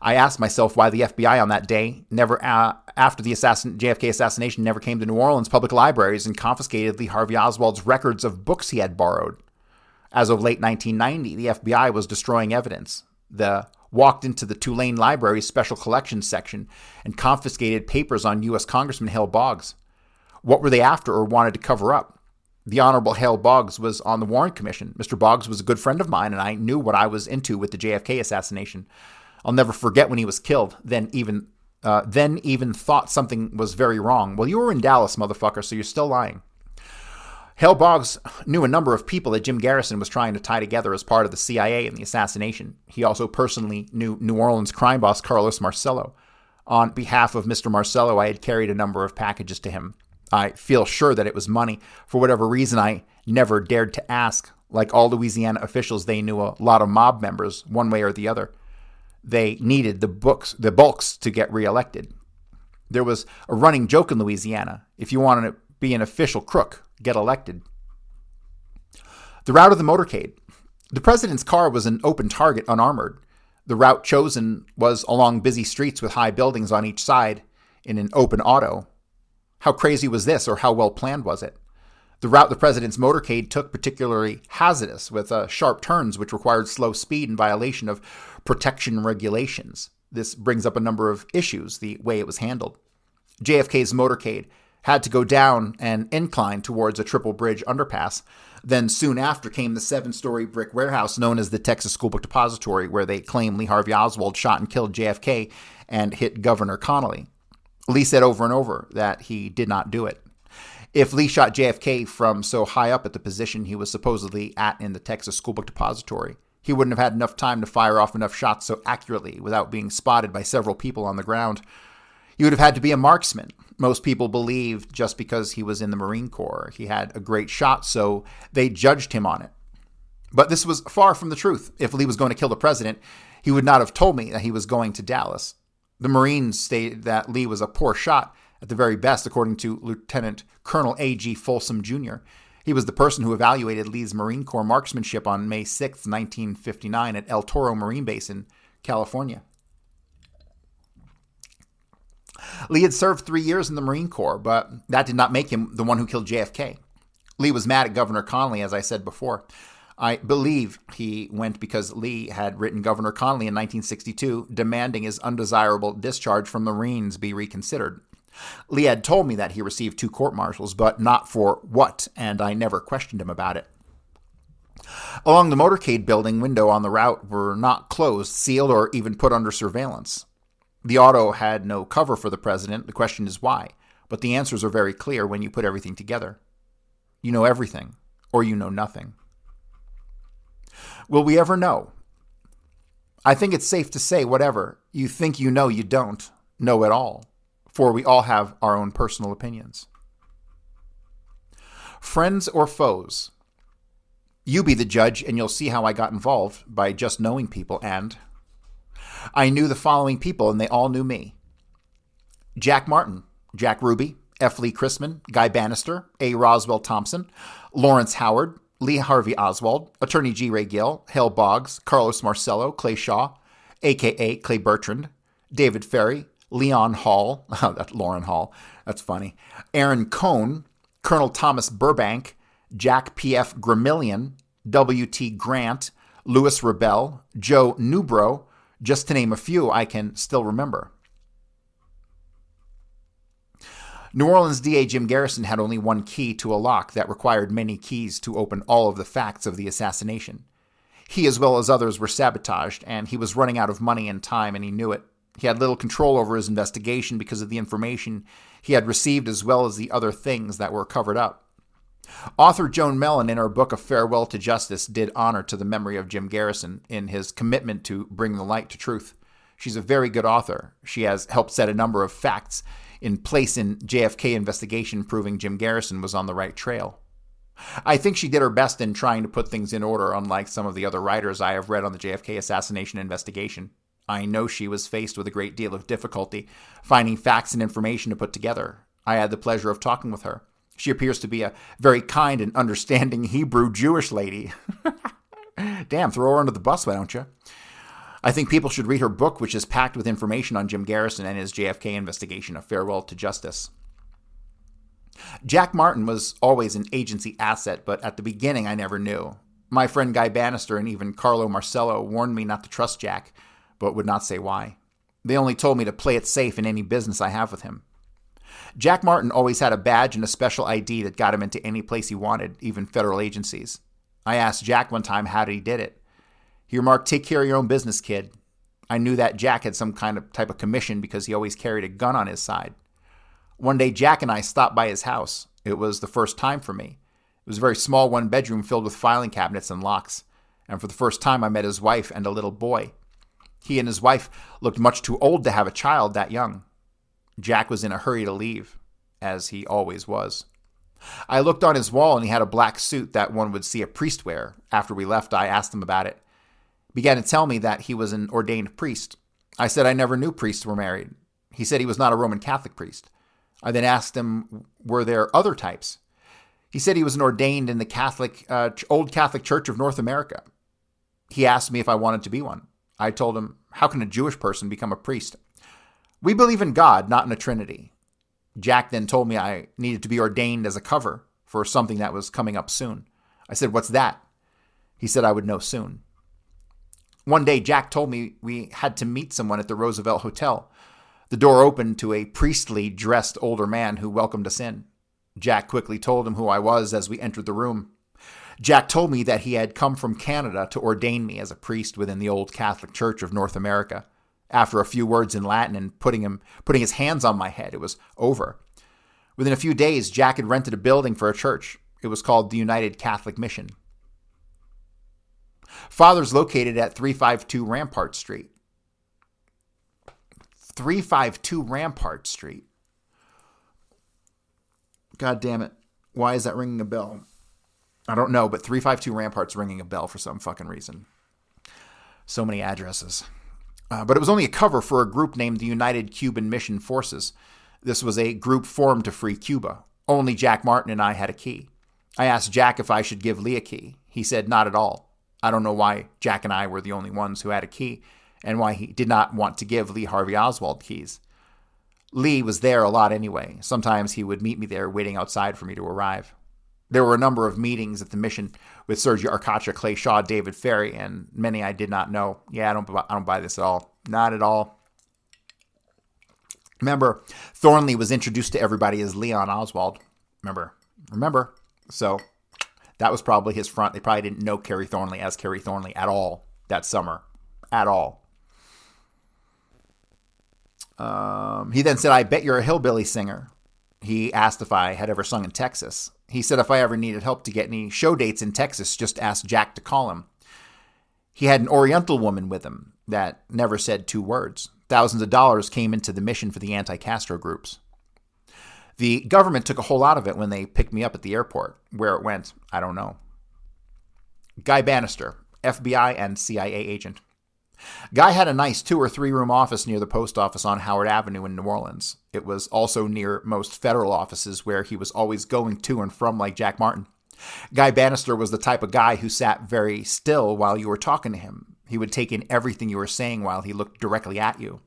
D: I asked myself why the FBI on that day, never after the JFK assassination, never came to New Orleans public libraries and confiscated Lee Harvey Oswald's records of books he had borrowed. As of late 1990, the FBI was destroying evidence. They walked into the Tulane Library's Special Collections section and confiscated papers on U.S. Congressman Hale Boggs. What were they after or wanted to cover up? The Honorable Hale Boggs was on the Warren Commission. Mr. Boggs was a good friend of mine, and I knew what I was into with the JFK assassination. I'll never forget when he was killed, then even thought something was very wrong. Well, you were in Dallas, motherfucker, so you're still lying. Hale Boggs knew a number of people that Jim Garrison was trying to tie together as part of the CIA in the assassination. He also personally knew New Orleans crime boss Carlos Marcello. On behalf of Mr. Marcello, I had carried a number of packages to him. I feel sure that it was money. For whatever reason, I never dared to ask. Like all Louisiana officials, they knew a lot of mob members, one way or the other. They needed the bulks to get reelected. There was a running joke in Louisiana. If you wanted to be an official crook, get elected. The route of the motorcade. The president's car was an open target, unarmored. The route chosen was along busy streets with high buildings on each side in an open auto. How crazy was this, or how well planned was it? The route the president's motorcade took particularly hazardous, with sharp turns which required slow speed in violation of protection regulations. This brings up a number of issues, the way it was handled. JFK's motorcade had to go down an incline towards a triple bridge underpass. Then soon after came the 7-story brick warehouse known as the Texas School Book Depository, where they claim Lee Harvey Oswald shot and killed JFK and hit Governor Connally. Lee said over and over that he did not do it. If Lee shot JFK from so high up at the position he was supposedly at in the Texas School Book Depository, he wouldn't have had enough time to fire off enough shots so accurately without being spotted by several people on the ground. He would have had to be a marksman. Most people believed just because he was in the Marine Corps. He had a great shot, so they judged him on it. But this was far from the truth. If Lee was going to kill the president, he would not have told me that he was going to Dallas. The Marines stated that Lee was a poor shot, at the very best, according to Lieutenant Colonel A.G. Folsom Jr. He was the person who evaluated Lee's Marine Corps marksmanship on May 6, 1959 at El Toro Marine Base in California. Lee had served 3 years in the Marine Corps, but that did not make him the one who killed JFK. Lee was mad at Governor Connally, as I said before. I believe he went because Lee had written Governor Connally in 1962 demanding his undesirable discharge from the Marines be reconsidered. Lee had told me that he received 2 court-martials, but not for what, and I never questioned him about it. Along the motorcade building, windows on the route were not closed, sealed, or even put under surveillance. The auto had no cover for the president. The question is why, but the answers are very clear when you put everything together. You know everything, or you know nothing. Will we ever know? I think it's safe to say whatever you think you don't know at all, for we all have our own personal opinions. Friends or foes? You be the judge, and you'll see how I got involved by just knowing people, and I knew the following people, and they all knew me. Jack Martin, Jack Ruby, F. Lee Chrisman, Guy Bannister, A. Roswell Thompson, Lawrence Howard, Lee Harvey Oswald, Attorney G. Ray Gill, Hale Boggs, Carlos Marcello, Clay Shaw, a.k.a. Clay Bertrand, David Ferry, Leon Hall, that's Lauren Hall, that's funny, Aaron Cohn, Colonel Thomas Burbank, Jack P.F. Gramillion, W.T. Grant, Louis Rebel, Joe Newbrough, just to name a few I can still remember. New Orleans DA Jim Garrison had only one key to a lock that required many keys to open all of the facts of the assassination. He, as well as others, were sabotaged, and he was running out of money and time, and he knew it. He had little control over his investigation because of the information he had received as well as the other things that were covered up. Author Joan Mellon, in her book A Farewell to Justice, did honor to the memory of Jim Garrison in his commitment to bring the light to truth. She's a very good author. She has helped set a number of facts in place in JFK investigation, proving Jim Garrison was on the right trail. I think she did her best in trying to put things in order, unlike some of the other writers I have read on the JFK assassination investigation. I know she was faced with a great deal of difficulty finding facts and information to put together. I had the pleasure of talking with her. She appears to be a very kind and understanding Hebrew Jewish lady. Damn, throw her under the bus, why don't you? I think people should read her book, which is packed with information on Jim Garrison and his JFK investigation, A Farewell to Justice. Jack Martin was always an agency asset, but at the beginning I never knew. My friend Guy Bannister and even Carlo Marcello warned me not to trust Jack, but would not say why. They only told me to play it safe in any business I have with him. Jack Martin always had a badge and a special ID that got him into any place he wanted, even federal agencies. I asked Jack one time how he did it. He remarked, "Take care of your own business, kid." I knew that Jack had some type of commission because he always carried a gun on his side. One day, Jack and I stopped by his house. It was the first time for me. It was a very small one-bedroom filled with filing cabinets and locks. And for the first time, I met his wife and a little boy. He and his wife looked much too old to have a child that young. Jack was in a hurry to leave, as he always was. I looked on his wall, and he had a black suit that one would see a priest wear. After we left, I asked him about it. He began to tell me that he was an ordained priest. I said I never knew priests were married. He said he was not a Roman Catholic priest. I then asked him, were there other types? He said he was an ordained in the Old Catholic Church of North America. He asked me if I wanted to be one. I told him, how can a Jewish person become a priest? We believe in God, not in a Trinity. Jack then told me I needed to be ordained as a cover for something that was coming up soon. I said, "What's that?" He said I would know soon. One day, Jack told me we had to meet someone at the Roosevelt Hotel. The door opened to a priestly dressed older man who welcomed us in. Jack quickly told him who I was as we entered the room. Jack told me that he had come from Canada to ordain me as a priest within the old Catholic Church of North America. After a few words in Latin and putting his hands on my head, it was over. Within a few days, Jack had rented a building for a church. It was called the United Catholic Mission. Father's located at 352 Rampart Street. 352 Rampart Street. God damn it. Why is that ringing a bell? I don't know, but 352 Rampart's ringing a bell for some fucking reason. So many addresses. But it was only a cover for a group named the United Cuban Mission Forces. This was a group formed to free Cuba. Only Jack Martin and I had a key. I asked Jack if I should give Lee a key. He said not at all. I don't know why Jack and I were the only ones who had a key, and why he did not want to give Lee Harvey Oswald keys. Lee was there a lot anyway. Sometimes he would meet me there waiting outside for me to arrive. There were a number of meetings at the mission with Sergio Arcacha, Clay Shaw, David Ferry, and many I did not know. Yeah, I don't buy this at all. Not at all. Remember, Thornley was introduced to everybody as Leon Oswald. Remember. So that was probably his front. They probably didn't know Kerry Thornley as Kerry Thornley at all that summer. At all. He then said, "I bet you're a hillbilly singer." He asked if I had ever sung in Texas. He said if I ever needed help to get any show dates in Texas, just ask Jack to call him. He had an Oriental woman with him that never said two words. Thousands of dollars came into the mission for the anti-Castro groups. The government took a whole lot of it when they picked me up at the airport. Where it went, I don't know. Guy Bannister, FBI and CIA agent. Guy had a nice 2 or 3 room office near the post office on Howard Avenue in New Orleans. It was also near most federal offices where he was always going to and from like Jack Martin. Guy Bannister was the type of guy who sat very still while you were talking to him. He would take in everything you were saying while he looked directly at you.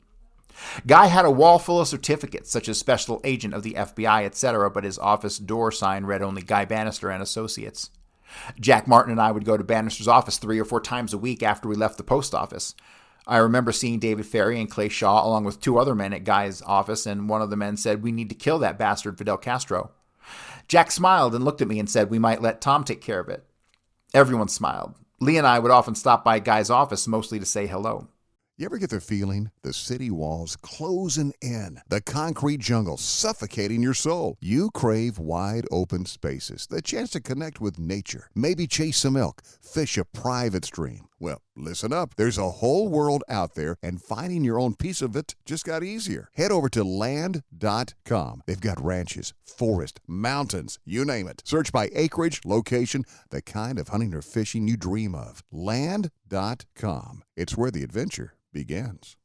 D: Guy had a wall full of certificates, such as Special Agent of the FBI, etc., but his office door sign read only Guy Bannister and Associates. Jack Martin and I would go to Bannister's office 3 or 4 times a week after we left the post office. I remember seeing David Ferry and Clay Shaw along with 2 other men at Guy's office, and one of the men said, "We need to kill that bastard Fidel Castro." Jack smiled and looked at me and said, "We might let Tom take care of it." Everyone smiled. Lee and I would often stop by Guy's office, mostly to say hello.
A: You ever get the feeling the city walls closing in, the concrete jungle suffocating your soul? You crave wide open spaces, the chance to connect with nature, maybe chase some elk, fish a private stream. Well, listen up. There's a whole world out there, and finding your own piece of it just got easier. Head over to land.com. They've got ranches, forest, mountains, you name it. Search by acreage, location, the kind of hunting or fishing you dream of. Land.com. It's where the adventure begins.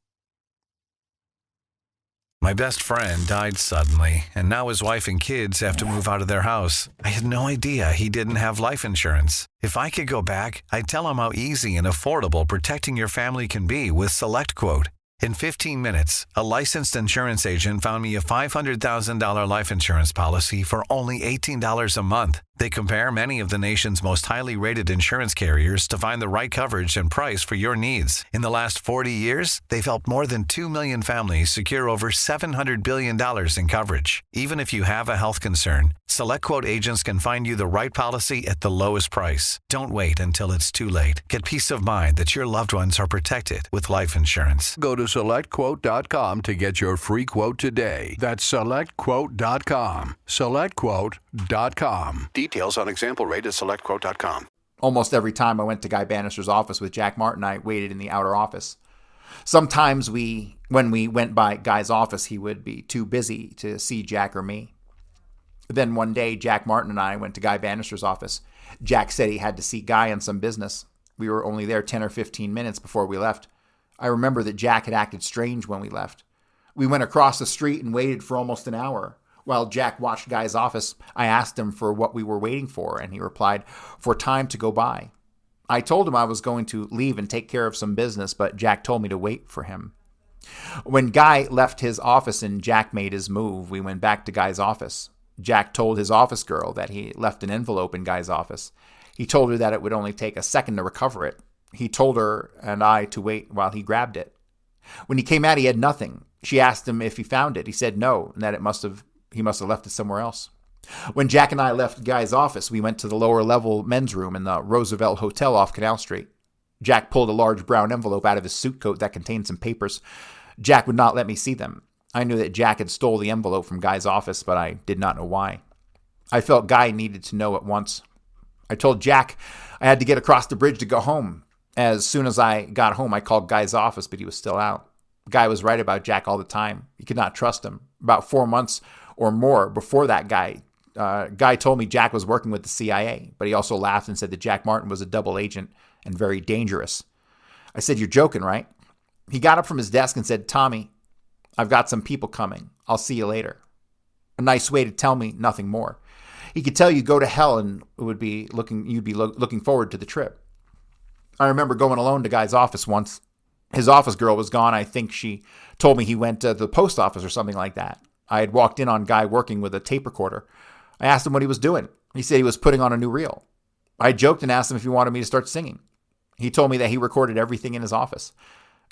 E: My best friend died suddenly, and now his wife and kids have to move out of their house. I had no idea he didn't have life insurance. If I could go back, I'd tell him how easy and affordable protecting your family can be with SelectQuote. In 15 minutes, a licensed insurance agent found me a $500,000 life insurance policy for only $18 a month. They compare many of the nation's most highly rated insurance carriers to find the right coverage and price for your needs. In the last 40 years, they've helped more than 2 million families secure over $700 billion in coverage. Even if you have a health concern, SelectQuote agents can find you the right policy at the lowest price. Don't wait until it's too late. Get peace of mind that your loved ones are protected with life insurance.
F: Go to SelectQuote.com to get your free quote today. That's SelectQuote.com. SelectQuote.com. Details on example rate at SelectQuote.com.
D: Almost every time I went to Guy Bannister's office with Jack Martin, I waited in the outer office. Sometimes when we went by Guy's office, he would be too busy to see Jack or me. Then one day, Jack Martin and I went to Guy Bannister's office. Jack said he had to see Guy on some business. We were only there 10 or 15 minutes before we left. I remember that Jack had acted strange when we left. We went across the street and waited for almost an hour. While Jack watched Guy's office, I asked him for what we were waiting for, and he replied, "For time to go by." I told him I was going to leave and take care of some business, but Jack told me to wait for him. When Guy left his office and Jack made his move, we went back to Guy's office. Jack told his office girl that he left an envelope in Guy's office. He told her that it would only take a second to recover it. He told her and I to wait while he grabbed it. When he came out, he had nothing. She asked him if he found it. He said no, and that he must have left it somewhere else. When Jack and I left Guy's office, we went to the lower level men's room in the Roosevelt Hotel off Canal Street. Jack pulled a large brown envelope out of his suit coat that contained some papers. Jack would not let me see them. I knew that Jack had stole the envelope from Guy's office, but I did not know why. I felt Guy needed to know at once. I told Jack I had to get across the bridge to go home. As soon as I got home, I called Guy's office, but he was still out. Guy was right about Jack all the time. You could not trust him. About 4 months or more before that, Guy told me Jack was working with the CIA, but he also laughed and said that Jack Martin was a double agent and very dangerous. I said, "You're joking, right?" He got up from his desk and said, "Tommy, I've got some people coming. I'll see you later." A nice way to tell me nothing more. He could tell you go to hell and you'd be looking forward to the trip. I remember going alone to Guy's office once. His office girl was gone. I think she told me he went to the post office or something like that. I had walked in on Guy working with a tape recorder. I asked him what he was doing. He said he was putting on a new reel. I joked and asked him if he wanted me to start singing. He told me that he recorded everything in his office.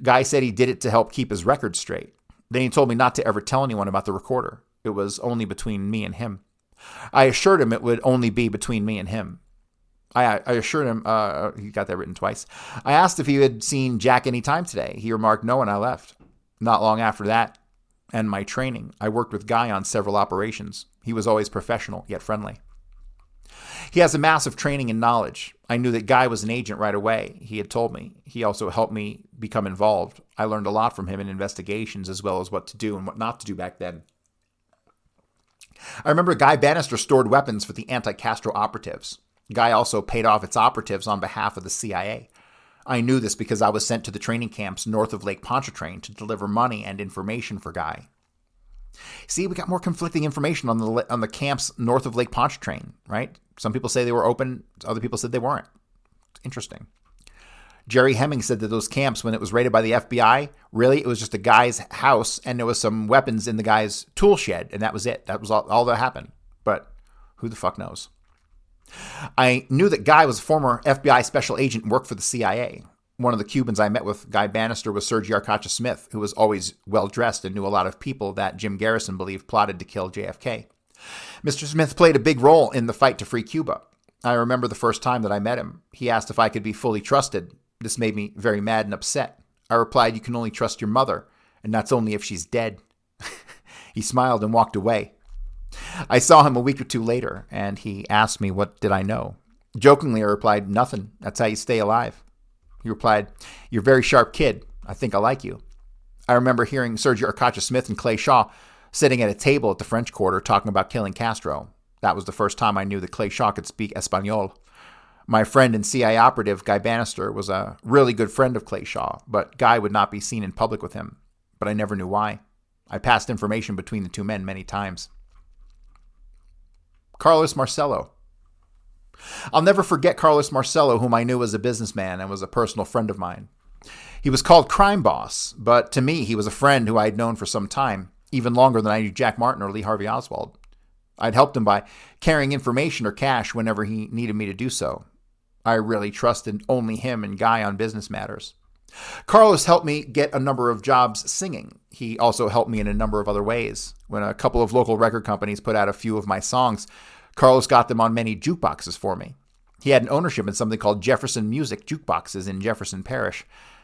D: Guy said he did it to help keep his records straight. Then he told me not to ever tell anyone about the recorder. It was only between me and him. I assured him it would only be between me and him. I assured him, he got that written twice. I asked if he had seen Jack any time today. He remarked no, and I left. Not long after that and my training, I worked with Guy on several operations. He was always professional, yet friendly. He has a massive training and knowledge. I knew that Guy was an agent right away. He had told me. He also helped me become involved. I learned a lot from him in investigations as well as what to do and what not to do back then. I remember Guy Bannister stored weapons for the anti-Castro operatives. Guy also paid off its operatives on behalf of the CIA. I knew this because I was sent to the training camps north of Lake Pontchartrain to deliver money and information for Guy. See, we got more conflicting information on the camps north of Lake Pontchartrain, right? Some people say they were open. Other people said they weren't. Interesting. Jerry Hemming said that those camps, when it was raided by the FBI, really, it was just a guy's house and there was some weapons in the guy's tool shed, and that was it. That was all that happened. But who the fuck knows? I knew that Guy was a former FBI special agent and worked for the CIA. One of the Cubans I met with Guy Bannister was Sergio Arcacha Smith, who was always well-dressed and knew a lot of people that Jim Garrison believed plotted to kill JFK. Mr. Smith played a big role in the fight to free Cuba. I remember the first time that I met him. He asked if I could be fully trusted. This made me very mad and upset. I replied, "You can only trust your mother, and that's only if she's dead." He smiled and walked away. I saw him a week or two later, and he asked me what did I know. Jokingly, I replied, "Nothing. That's how you stay alive." He replied, "You're a very sharp kid. I think I like you." I remember hearing Sergio Arcacha Smith and Clay Shaw sitting at a table at the French Quarter talking about killing Castro. That was the first time I knew that Clay Shaw could speak Espanol. My friend and CIA operative, Guy Bannister, was a really good friend of Clay Shaw, but Guy would not be seen in public with him. But I never knew why. I passed information between the two men many times. Carlos Marcello. I'll never forget Carlos Marcello, whom I knew was a businessman and was a personal friend of mine. He was called Crime Boss, but to me, he was a friend who I had known for some time, even longer than I knew Jack Martin or Lee Harvey Oswald. I'd helped him by carrying information or cash whenever he needed me to do so. I really trusted only him and Guy on business matters. Carlos helped me get a number of jobs singing. He also helped me in a number of other ways. When a couple of local record companies put out a few of my songs, Carlos got them on many jukeboxes for me. He had an ownership in something called Jefferson Music Jukeboxes in Jefferson Parish,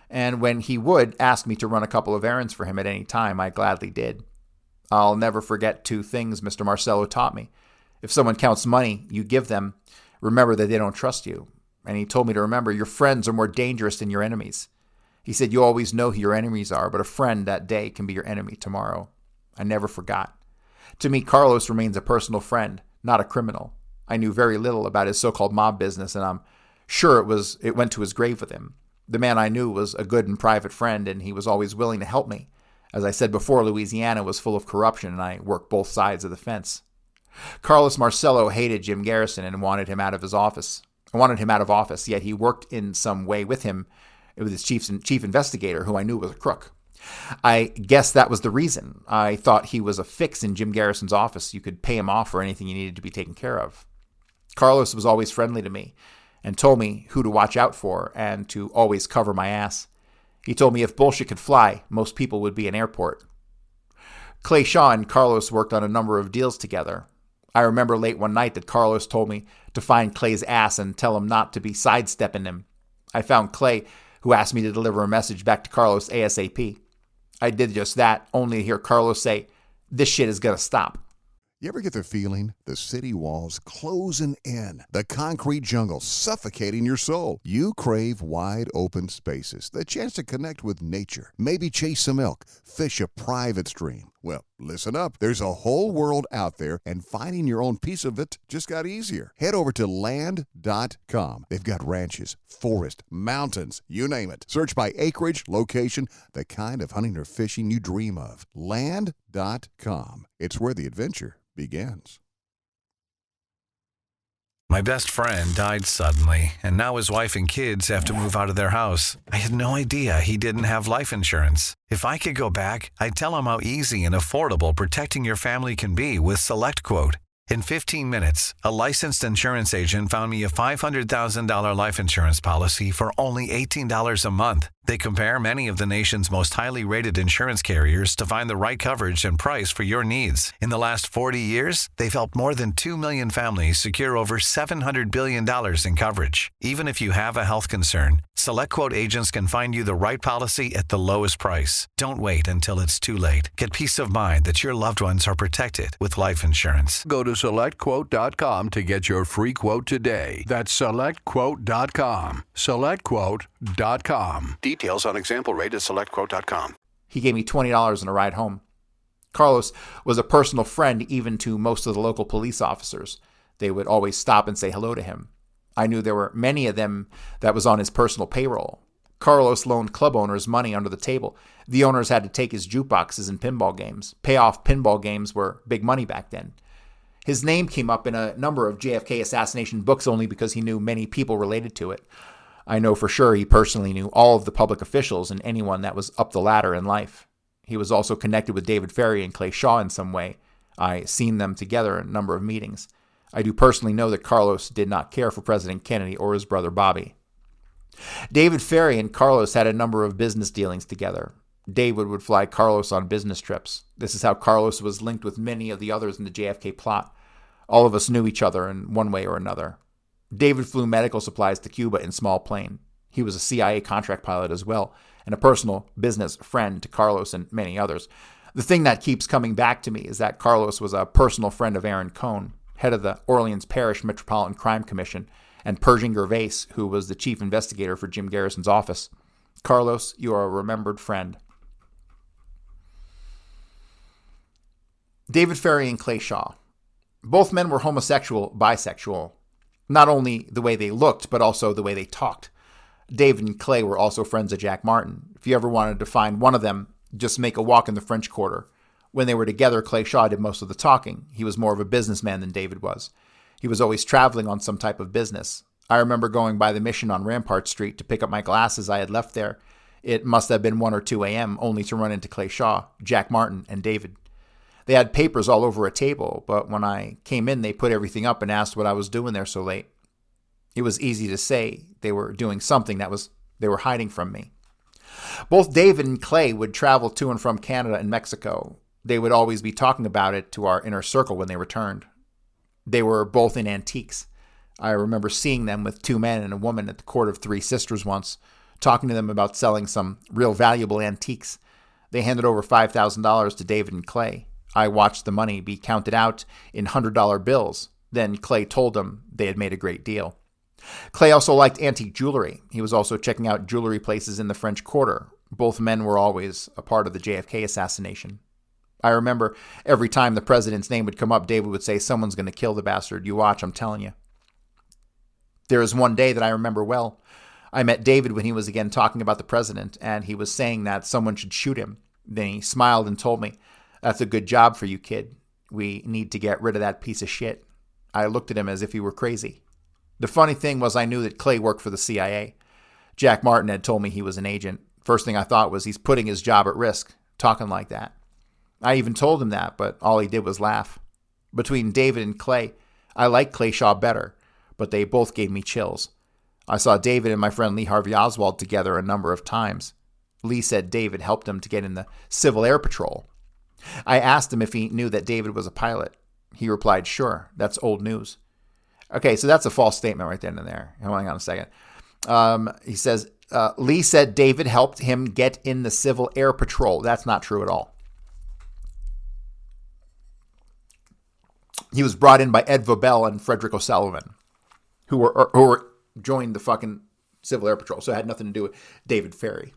D: and when he would ask me to run a couple of errands for him at any time, I gladly did. I'll never forget two things Mr. Marcello taught me. If someone counts money you give them, remember that they don't trust you. And he told me to remember your friends are more dangerous than your enemies. He said you always know who your enemies are, but a friend that day can be your enemy tomorrow. I never forgot. To me, Carlos remains a personal friend, not a criminal. I knew very little about his so-called mob business, and I'm sure it went to his grave with him. The man I knew was a good and private friend, and he was always willing to help me. As I said before, Louisiana was full of corruption, and I worked both sides of the fence. Carlos Marcello hated Jim Garrison and wanted him out of office, yet he worked in some way with him, with his chief investigator, who I knew was a crook. I guess that was the reason. I thought he was a fix in Jim Garrison's office. You could pay him off for anything you needed to be taken care of. Carlos was always friendly to me and told me who to watch out for and to always cover my ass. He told me if bullshit could fly, most people would be in airport. Clay Shaw and Carlos worked on a number of deals together. I remember late one night that Carlos told me to find Clay's ass and tell him not to be sidestepping him. I found Clay, who asked me to deliver a message back to Carlos ASAP. I did just that, only to hear Carlos say, "This shit is gonna stop."
A: You ever get the feeling the city walls closing in, the concrete jungle suffocating your soul? You crave wide open spaces, the chance to connect with nature, maybe chase some elk, fish a private stream. Well, listen up. There's a whole world out there, and finding your own piece of it just got easier. Head over to land.com. They've got ranches, forest, mountains, you name it. Search by acreage, location, the kind of hunting or fishing you dream of. Land.com. It's where the adventure begins.
E: My best friend died suddenly, and now his wife and kids have to move out of their house. I had no idea he didn't have life insurance. If I could go back, I'd tell him how easy and affordable protecting your family can be with SelectQuote. In 15 minutes, a licensed insurance agent found me a $500,000 life insurance policy for only $18 a month. They compare many of the nation's most highly rated insurance carriers to find the right coverage and price for your needs. In the last 40 years, they've helped more than 2 million families secure over $700 billion in coverage. Even if you have a health concern, SelectQuote agents can find you the right policy at the lowest price. Don't wait until it's too late. Get peace of mind that your loved ones are protected with life insurance.
F: Go to SelectQuote.com to get your free quote today. That's SelectQuote.com. SelectQuote.com. Details on example rate at SelectQuote.com.
D: He gave me $20 on a ride home. Carlos was a personal friend even to most of the local police officers. They would always stop and say hello to him. I knew there were many of them that was on his personal payroll. Carlos loaned club owners money under the table. The owners had to take his jukeboxes and pinball games. Payoff pinball games were big money back then. His name came up in a number of JFK assassination books only because he knew many people related to it. I know for sure he personally knew all of the public officials and anyone that was up the ladder in life. He was also connected with David Ferrie and Clay Shaw in some way. I seen them together in a number of meetings. I do personally know that Carlos did not care for President Kennedy or his brother Bobby. David Ferrie and Carlos had a number of business dealings together. David would fly Carlos on business trips. This is how Carlos was linked with many of the others in the JFK plot. All of us knew each other in one way or another. David flew medical supplies to Cuba in small plane. He was a CIA contract pilot as well, and a personal business friend to Carlos and many others. The thing that keeps coming back to me is that Carlos was a personal friend of Aaron Cohn, head of the Orleans Parish Metropolitan Crime Commission, and Pershing Gervais, who was the chief investigator for Jim Garrison's office. Carlos, you are a remembered friend. David Ferrie and Clay Shaw. Both men were homosexual, bisexual. Not only the way they looked, but also the way they talked. David and Clay were also friends of Jack Martin. If you ever wanted to find one of them, just make a walk in the French Quarter. When they were together, Clay Shaw did most of the talking. He was more of a businessman than David was. He was always traveling on some type of business. I remember going by the Mission on Rampart Street to pick up my glasses I had left there. It must have been 1 or 2 a.m., only to run into Clay Shaw, Jack Martin, and David. They had papers all over a table, but when I came in, they put everything up and asked what I was doing there so late. It was easy to say they were doing something they were hiding from me. Both David and Clay would travel to and from Canada and Mexico. They would always be talking about it to our inner circle when they returned. They were both in antiques. I remember seeing them with 2 men and a woman at the Court of Three Sisters once, talking to them about selling some real valuable antiques. They handed over $5,000 to David and Clay. I watched the money be counted out in $100 bills. Then Clay told them they had made a great deal. Clay also liked antique jewelry. He was also checking out jewelry places in the French Quarter. Both men were always a part of the JFK assassination. I remember every time the president's name would come up, David would say, "Someone's going to kill the bastard. You watch, I'm telling you." There is one day that I remember well. I met David when he was again talking about the president, and he was saying that someone should shoot him. Then he smiled and told me, "That's a good job for you, kid. We need to get rid of that piece of shit." I looked at him as if he were crazy. The funny thing was I knew that Clay worked for the CIA. Jack Martin had told me he was an agent. First thing I thought was he's putting his job at risk, talking like that. I even told him that, but all he did was laugh. Between David and Clay, I like Clay Shaw better, but they both gave me chills. I saw David and my friend Lee Harvey Oswald together a number of times. Lee said David helped him to get in the Civil Air Patrol. I asked him if he knew that David was a pilot. He replied, sure, that's old news. Okay, so that's a false statement right then and there. Hang on a second. He says, Lee said David helped him get in the Civil Air Patrol. That's not true at all. He was brought in by Ed Vobel and Frederick O'Sullivan, who were joined the fucking Civil Air Patrol. So it had nothing to do with David Ferry.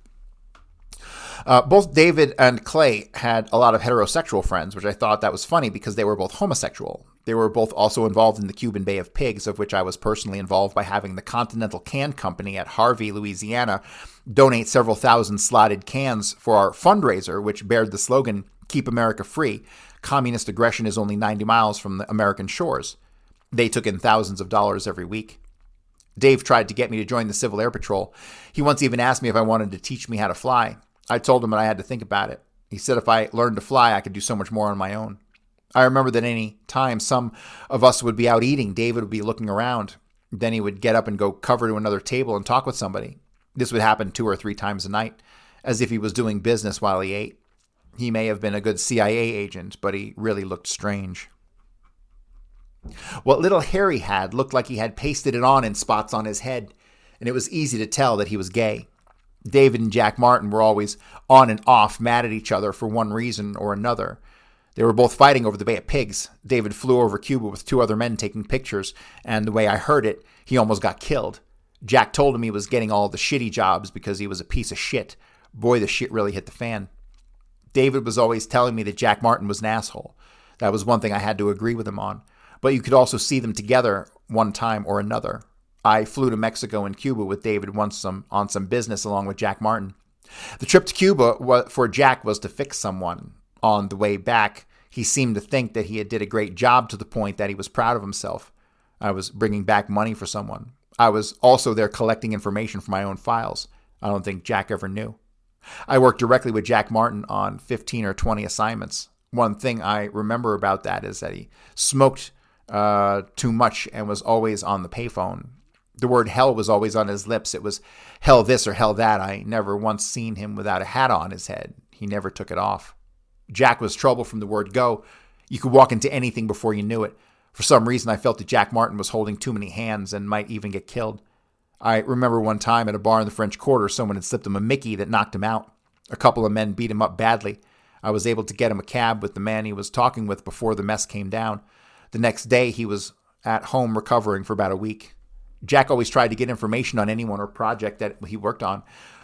D: Both David and Clay had a lot of heterosexual friends, which I thought that was funny because they were both homosexual. They were both also involved in the Cuban Bay of Pigs, of which I was personally involved by having the Continental Can Company at Harvey, Louisiana, donate several thousand slotted cans for our fundraiser, which bared the slogan, Keep America Free. Communist aggression is only 90 miles from the American shores. They took in thousands of dollars every week. Dave tried to get me to join the Civil Air Patrol. He once even asked me if I wanted to teach me how to fly. I told him that I had to think about it. He said if I learned to fly, I could do so much more on my own. I remember that any time some of us would be out eating, David would be looking around. Then he would get up and go cover to another table and talk with somebody. This would happen 2 or 3 times a night, as if he was doing business while he ate. He may have been a good CIA agent, but he really looked strange. What little hair he had looked like he had pasted it on in spots on his head, and it was easy to tell that he was gay. David and Jack Martin were always on and off, mad at each other for one reason or another. They were both fighting over the Bay of Pigs. David flew over Cuba with 2 other men taking pictures, and the way I heard it, he almost got killed. Jack told him he was getting all the shitty jobs because he was a piece of shit. Boy, the shit really hit the fan. David was always telling me that Jack Martin was an asshole. That was one thing I had to agree with him on. But you could also see them together one time or another. I flew to Mexico and Cuba with David once on some business along with Jack Martin. The trip to Cuba for Jack was to fix someone. On the way back, he seemed to think that he had did a great job to the point that he was proud of himself. I was bringing back money for someone. I was also there collecting information for my own files. I don't think Jack ever knew. I worked directly with Jack Martin on 15 or 20 assignments. One thing I remember about that is that he smoked too much and was always on the payphone. The word hell was always on his lips. It was hell this or hell that. I never once seen him without a hat on his head. He never took it off. Jack was trouble from the word go. You could walk into anything before you knew it. For some reason, I felt that Jack Martin was holding too many hands and might even get killed. I remember one time at a bar in the French Quarter, someone had slipped him a Mickey that knocked him out. A couple of men beat him up badly. I was able to get him a cab with the man he was talking with before the mess came down. The next day, he was at home recovering for about a week. Jack always tried to get information on anyone or project that he worked on.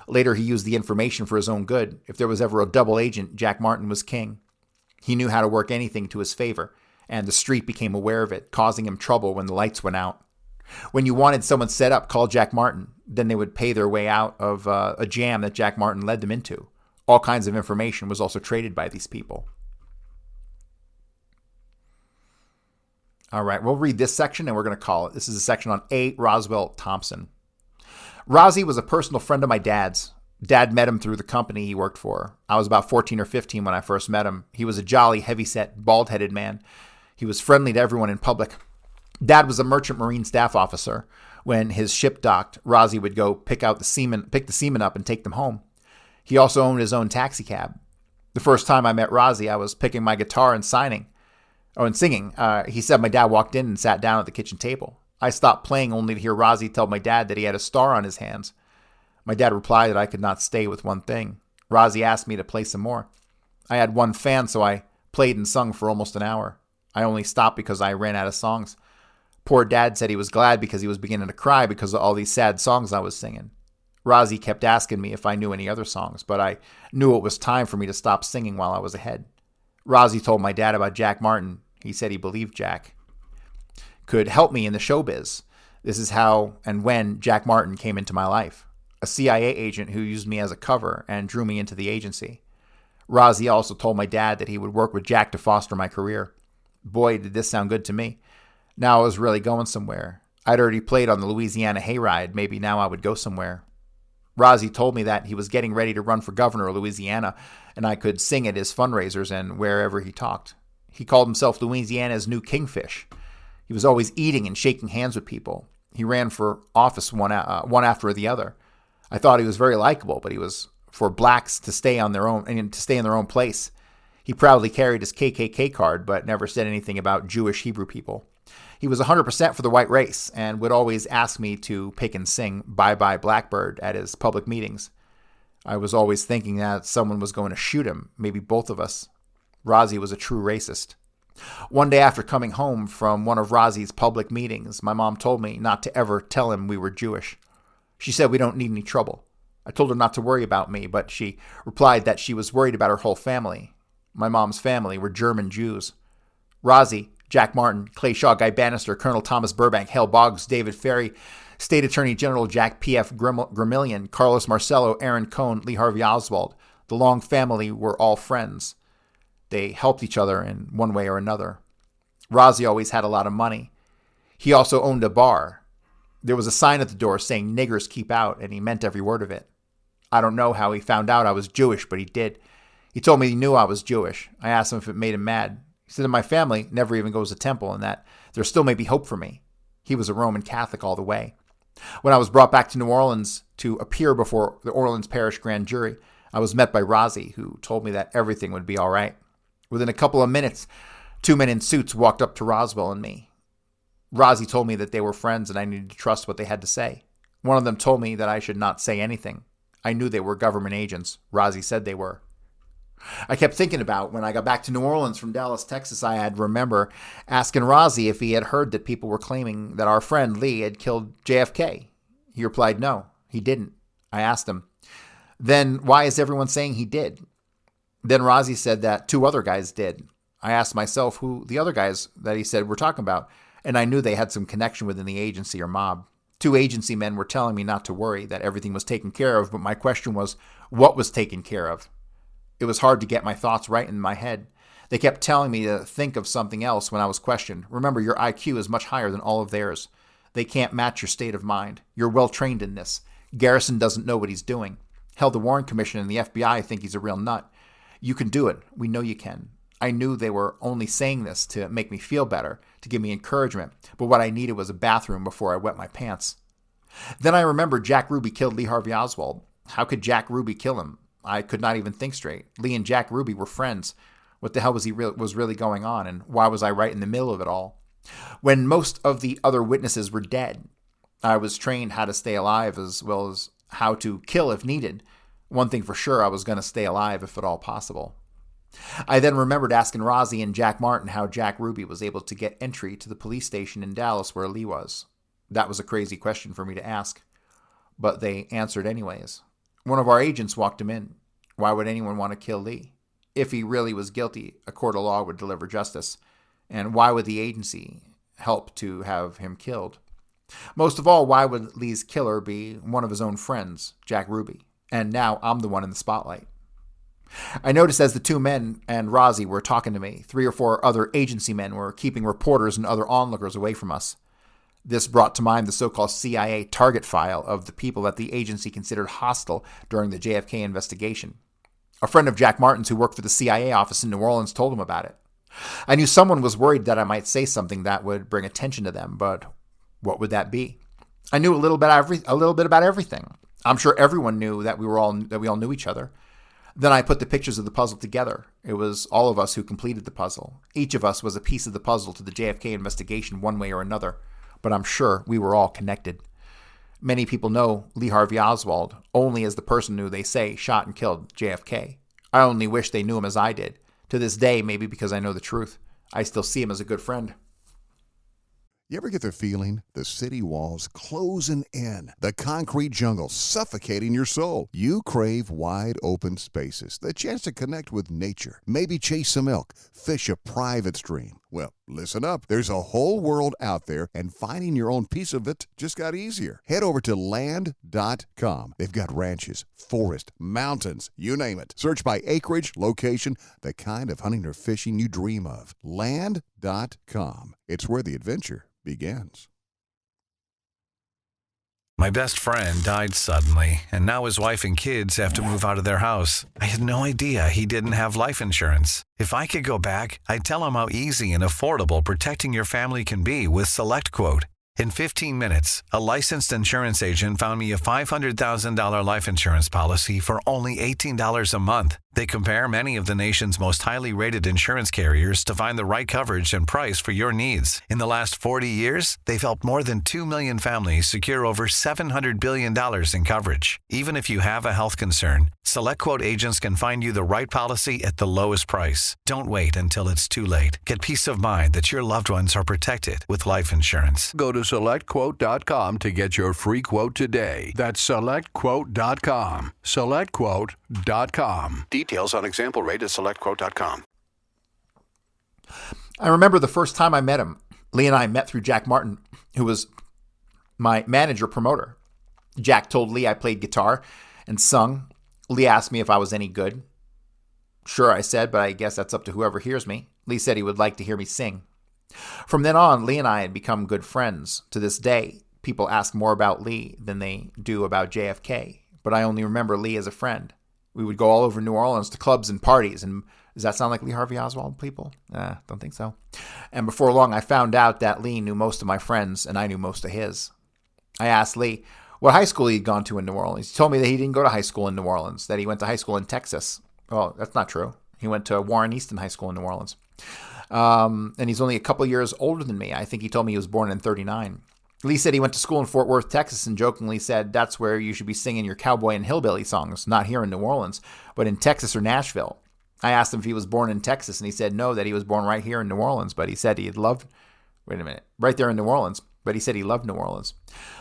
D: Later, he used the information for his own good. If there was ever a double agent, Jack Martin was king. He knew how to work anything to his favor, and the street became aware of it, causing him trouble when the lights went out. When you wanted someone set up, call Jack Martin. Then they would pay their way out of a jam that Jack Martin led them into. All kinds of information was also traded by these people. All right, we'll read this section and we're going to call it. This is a section on A. Roswell Thompson. Rozzy was a personal friend of my dad's. Dad met him through the company he worked for. I was about 14 or 15 when I first met him. He was a jolly, heavy-set, bald-headed man. He was friendly to everyone in public. Dad was a merchant marine staff officer. When his ship docked, Rozzy would go pick the seamen up and take them home. He also owned his own taxi cab. The first time I met Rozzy, I was picking my guitar and singing. He said my dad walked in and sat down at the kitchen table. I stopped playing only to hear Rozzy tell my dad that he had a star on his hands. My dad replied that I could not stay with one thing. Rozzy asked me to play some more. I had one fan, so I played and sung for almost an hour. I only stopped because I ran out of songs. Poor Dad said he was glad because he was beginning to cry because of all these sad songs I was singing. Rozzy kept asking me if I knew any other songs, but I knew it was time for me to stop singing while I was ahead. Rozzy told my dad about Jack Martin. He said he believed Jack could help me in the showbiz. This is how and when Jack Martin came into my life. A CIA agent who used me as a cover and drew me into the agency. Rozzy also told my dad that he would work with Jack to foster my career. Boy, did this sound good to me. Now I was really going somewhere. I'd already played on the Louisiana Hayride. Maybe now I would go somewhere. Rozzy told me that he was getting ready to run for governor of Louisiana, and I could sing at his fundraisers and wherever he talked. He called himself Louisiana's new kingfish. He was always eating and shaking hands with people. He ran for office one after the other. I thought he was very likable, but he was for blacks to stay on their own and to stay in their own place. He proudly carried his KKK card, but never said anything about Jewish Hebrew people. He was 100% for the white race and would always ask me to pick and sing Bye Bye Blackbird at his public meetings. I was always thinking that someone was going to shoot him, maybe both of us. Rozzy was a true racist. One day after coming home from one of Rozzy's public meetings, my mom told me not to ever tell him we were Jewish. She said we don't need any trouble. I told her not to worry about me, but she replied that she was worried about her whole family. My mom's family were German Jews. Rozzy, Jack Martin, Clay Shaw, Guy Bannister, Colonel Thomas Burbank, Hale Boggs, David Ferry, State Attorney General Jack P.F. Gramillion, Carlos Marcello, Aaron Cohn, Lee Harvey Oswald. The Long family were all friends. They helped each other in one way or another. Rozzy always had a lot of money. He also owned a bar. There was a sign at the door saying niggers keep out, and he meant every word of it. I don't know how he found out I was Jewish, but he did. He told me he knew I was Jewish. I asked him if it made him mad. He said that my family never even goes to temple and that there still may be hope for me. He was a Roman Catholic all the way. When I was brought back to New Orleans to appear before the Orleans Parish Grand Jury, I was met by Rozzy, who told me that everything would be all right. Within a couple of minutes, 2 men in suits walked up to Roswell and me. Rozzy told me that they were friends and I needed to trust what they had to say. One of them told me that I should not say anything. I knew they were government agents. Rozzy said they were. I kept thinking about when I got back to New Orleans from Dallas, Texas. I had remember asking Rozzy if he had heard that people were claiming that our friend Lee had killed JFK. He replied no, he didn't. I asked him, then why is everyone saying he did? Then Rozzy said that 2 other guys did. I asked myself who the other guys that he said we're talking about, and I knew they had some connection within the agency or mob. 2 agency men were telling me not to worry, that everything was taken care of, but my question was, what was taken care of? It was hard to get my thoughts right in my head. They kept telling me to think of something else when I was questioned. Remember, your IQ is much higher than all of theirs. They can't match your state of mind. You're well trained in this. Garrison doesn't know what he's doing. Hell, the Warren Commission and the FBI think he's a real nut. You can do it. We know you can. I knew they were only saying this to make me feel better, to give me encouragement, but what I needed was a bathroom before I wet my pants. Then I remembered Jack Ruby killed Lee Harvey Oswald. How could Jack Ruby kill him? I could not even think straight. Lee and Jack Ruby were friends. What the hell was really going on, and why was I right in the middle of it all? When most of the other witnesses were dead, I was trained how to stay alive as well as how to kill if needed. One thing for sure, I was going to stay alive if at all possible. I then remembered asking Rozzy and Jack Martin how Jack Ruby was able to get entry to the police station in Dallas where Lee was. That was a crazy question for me to ask, but they answered anyways. One of our agents walked him in. Why would anyone want to kill Lee? If he really was guilty, a court of law would deliver justice. And why would the agency help to have him killed? Most of all, why would Lee's killer be one of his own friends, Jack Ruby? And now I'm the one in the spotlight. I noticed as the 2 men and Rozzy were talking to me, 3 or 4 other agency men were keeping reporters and other onlookers away from us. This brought to mind the so-called CIA target file of the people that the agency considered hostile during the JFK investigation. A friend of Jack Martin's who worked for the CIA office in New Orleans told him about it. I knew someone was worried that I might say something that would bring attention to them, but what would that be? I knew a little bit about everything. I'm sure everyone knew that we all knew each other. Then I put the pictures of the puzzle together. It was all of us who completed the puzzle. Each of us was a piece of the puzzle to the JFK investigation one way or another, but I'm sure we were all connected. Many people know Lee Harvey Oswald only as the person who they say shot and killed JFK. I only wish they knew him as I did. To this day, maybe because I know the truth, I still see him as a good friend.
A: You ever get the feeling the city walls closing in, the concrete jungle suffocating your soul? You crave wide open spaces, the chance to connect with nature, maybe chase some elk, fish a private stream. Well, listen up. There's a whole world out there, and finding your own piece of it just got easier. Head over to land.com. They've got ranches, forest, mountains, you name it. Search by acreage, location, the kind of hunting or fishing you dream of. Land.com. It's where the adventure begins.
E: My best friend died suddenly, and now his wife and kids have to move out of their house. I had no idea he didn't have life insurance. If I could go back, I'd tell him how easy and affordable protecting your family can be with SelectQuote. In 15 minutes, a licensed insurance agent found me a $500,000 life insurance policy for only $18 a month. They compare many of the nation's most highly rated insurance carriers to find the right coverage and price for your needs. In the last 40 years, they've helped more than 2 million families secure over $700 billion in coverage. Even if you have a health concern, SelectQuote agents can find you the right policy at the lowest price. Don't wait until it's too late. Get peace of mind that your loved ones are protected with life insurance.
F: Go to SelectQuote.com to get your free quote today. That's SelectQuote.com. SelectQuote.com. Details on example rate at SelectQuote.com.
D: I remember the first time I met him. Lee and I met through Jack Martin, who was my manager promoter. Jack told Lee I played guitar and sung. Lee asked me if I was any good. Sure, I said, but I guess that's up to whoever hears me. Lee said he would like to hear me sing. From then on, Lee and I had become good friends. To this day, people ask more about Lee than they do about JFK, but I only remember Lee as a friend. We would go all over New Orleans to clubs and parties. And does that sound like Lee Harvey Oswald, people? Don't think so. And before long, I found out that Lee knew most of my friends and I knew most of his. I asked Lee what high school he'd gone to in New Orleans. He told me that he didn't go to high school in New Orleans, that he went to high school in Texas. Well, that's not true. He went to Warren Easton High School in New Orleans. And he's only a couple years older than me. I think he told me he was born in 1939. Lee said he went to school in Fort Worth, Texas, and jokingly said that's where you should be singing your cowboy and hillbilly songs, not here in New Orleans, but in Texas or Nashville. I asked him if he was born in Texas, and he said no, that he was born right here in New Orleans, but he said he had loved, right there in New Orleans, but he said he loved New Orleans.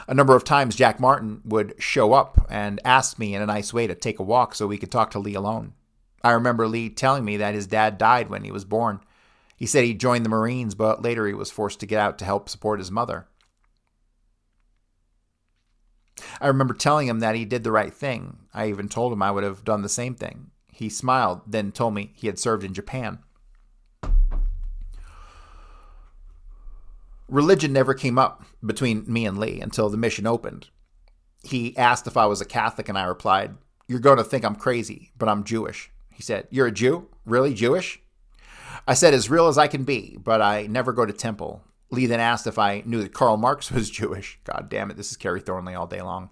D: A number of times Jack Martin would show up and ask me in a nice way to take a walk so we could talk to Lee alone. I remember Lee telling me that his dad died when he was born. He said he joined the Marines, but later he was forced to get out to help support his mother. I remember telling him that he did the right thing. I even told him I would have done the same thing. He smiled, then told me he had served in Japan. Religion never came up between me and Lee until the mission opened. He asked if I was a Catholic, and I replied, "You're going to think I'm crazy, but I'm Jewish." He said, "You're a Jew? Really Jewish?" I said, "As real as I can be, but I never go to temple." Lee then asked if I knew that Karl Marx was Jewish. God damn it, this is Kerry Thornley all day long.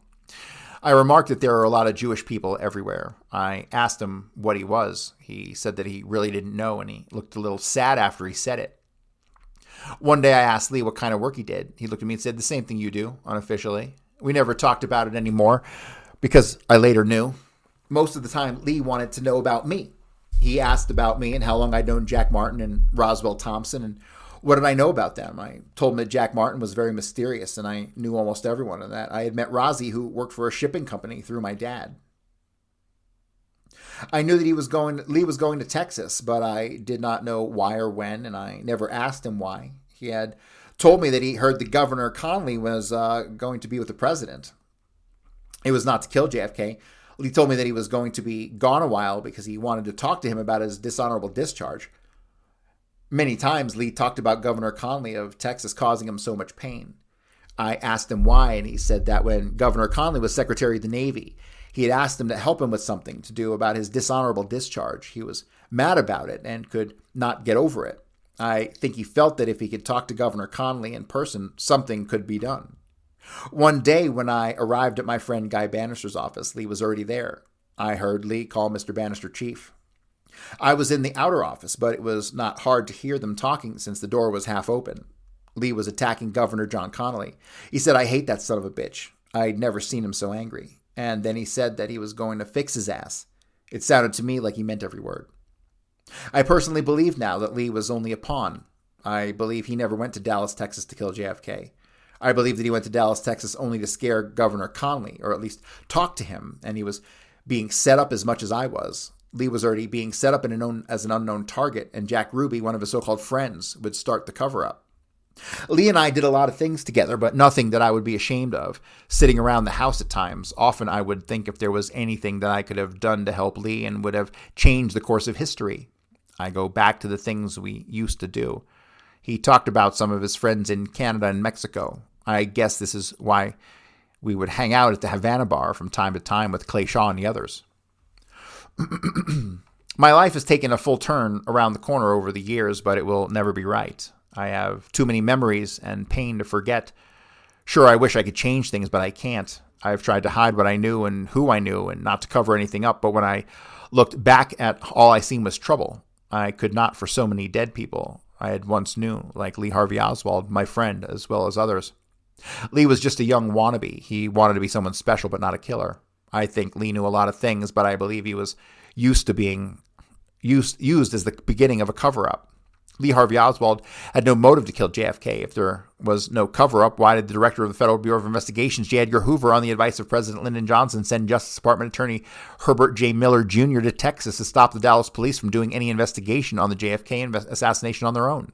D: I remarked that there are a lot of Jewish people everywhere. I asked him what he was. He said that he really didn't know, and he looked a little sad after he said it. One day I asked Lee what kind of work he did. He looked at me and said, "The same thing you do, unofficially." We never talked about it anymore because I later knew. Most of the time, Lee wanted to know about me. He asked about me and how long I'd known Jack Martin and Roswell Thompson and what did I know about them. I told him that Jack Martin was very mysterious and I knew almost everyone, and that I had met Rozzy, who worked for a shipping company, through my dad. I knew that Lee was going to Texas, but I did not know why or when, and I never asked him why. He had told me that he heard that Governor Connally was going to be with the president. It was not to kill JFK. Lee told me that he was going to be gone a while because he wanted to talk to him about his dishonorable discharge. Many times Lee talked about Governor Connally of Texas causing him so much pain. I asked him why, and he said that when Governor Connally was Secretary of the Navy, he had asked him to help him with something to do about his dishonorable discharge. He was mad about it and could not get over it. I think he felt that if he could talk to Governor Connally in person, something could be done. One day when I arrived at my friend Guy Bannister's office, Lee was already there. I heard Lee call Mr. Bannister Chief. I was in the outer office, but it was not hard to hear them talking since the door was half open. Lee was attacking Governor John Connally. He said, "I hate that son of a bitch." I'd never seen him so angry. And then he said that he was going to fix his ass. It sounded to me like he meant every word. I personally believe now that Lee was only a pawn. I believe he never went to Dallas, Texas to kill JFK. I believe that he went to Dallas, Texas only to scare Governor Connally, or at least talk to him, and he was being set up as much as I was. Lee was already being set up as an unknown target, and Jack Ruby, one of his so-called friends, would start the cover-up. Lee and I did a lot of things together, but nothing that I would be ashamed of. Sitting around the house at times, often I would think if there was anything that I could have done to help Lee and would have changed the course of history. I go back to the things we used to do. He talked about some of his friends in Canada and Mexico. I guess this is why We would hang out at the Havana bar from time to time with Clay Shaw and the others. My life has taken a full turn around the corner over the years, but it will never be right. I have too many memories and pain to forget. Sure, I wish I could change things, but I can't. I've tried to hide what I knew and who I knew and not to cover anything up, but when I looked back at all I seen was trouble. I could not for so many dead people I had once knew, like Lee Harvey Oswald, my friend, as well as others. Lee was just a young wannabe. He wanted to be someone special, but not a killer. I think Lee knew a lot of things, but I believe he was used to being used as the beginning of a cover-up. Lee Harvey Oswald had no motive to kill JFK. If there was no cover-up, why did the director of the Federal Bureau of Investigations, J. Edgar Hoover, on the advice of President Lyndon Johnson, send Justice Department Attorney Herbert J. Miller Jr. to Texas to stop the Dallas police from doing any investigation on the JFK assassination on their own?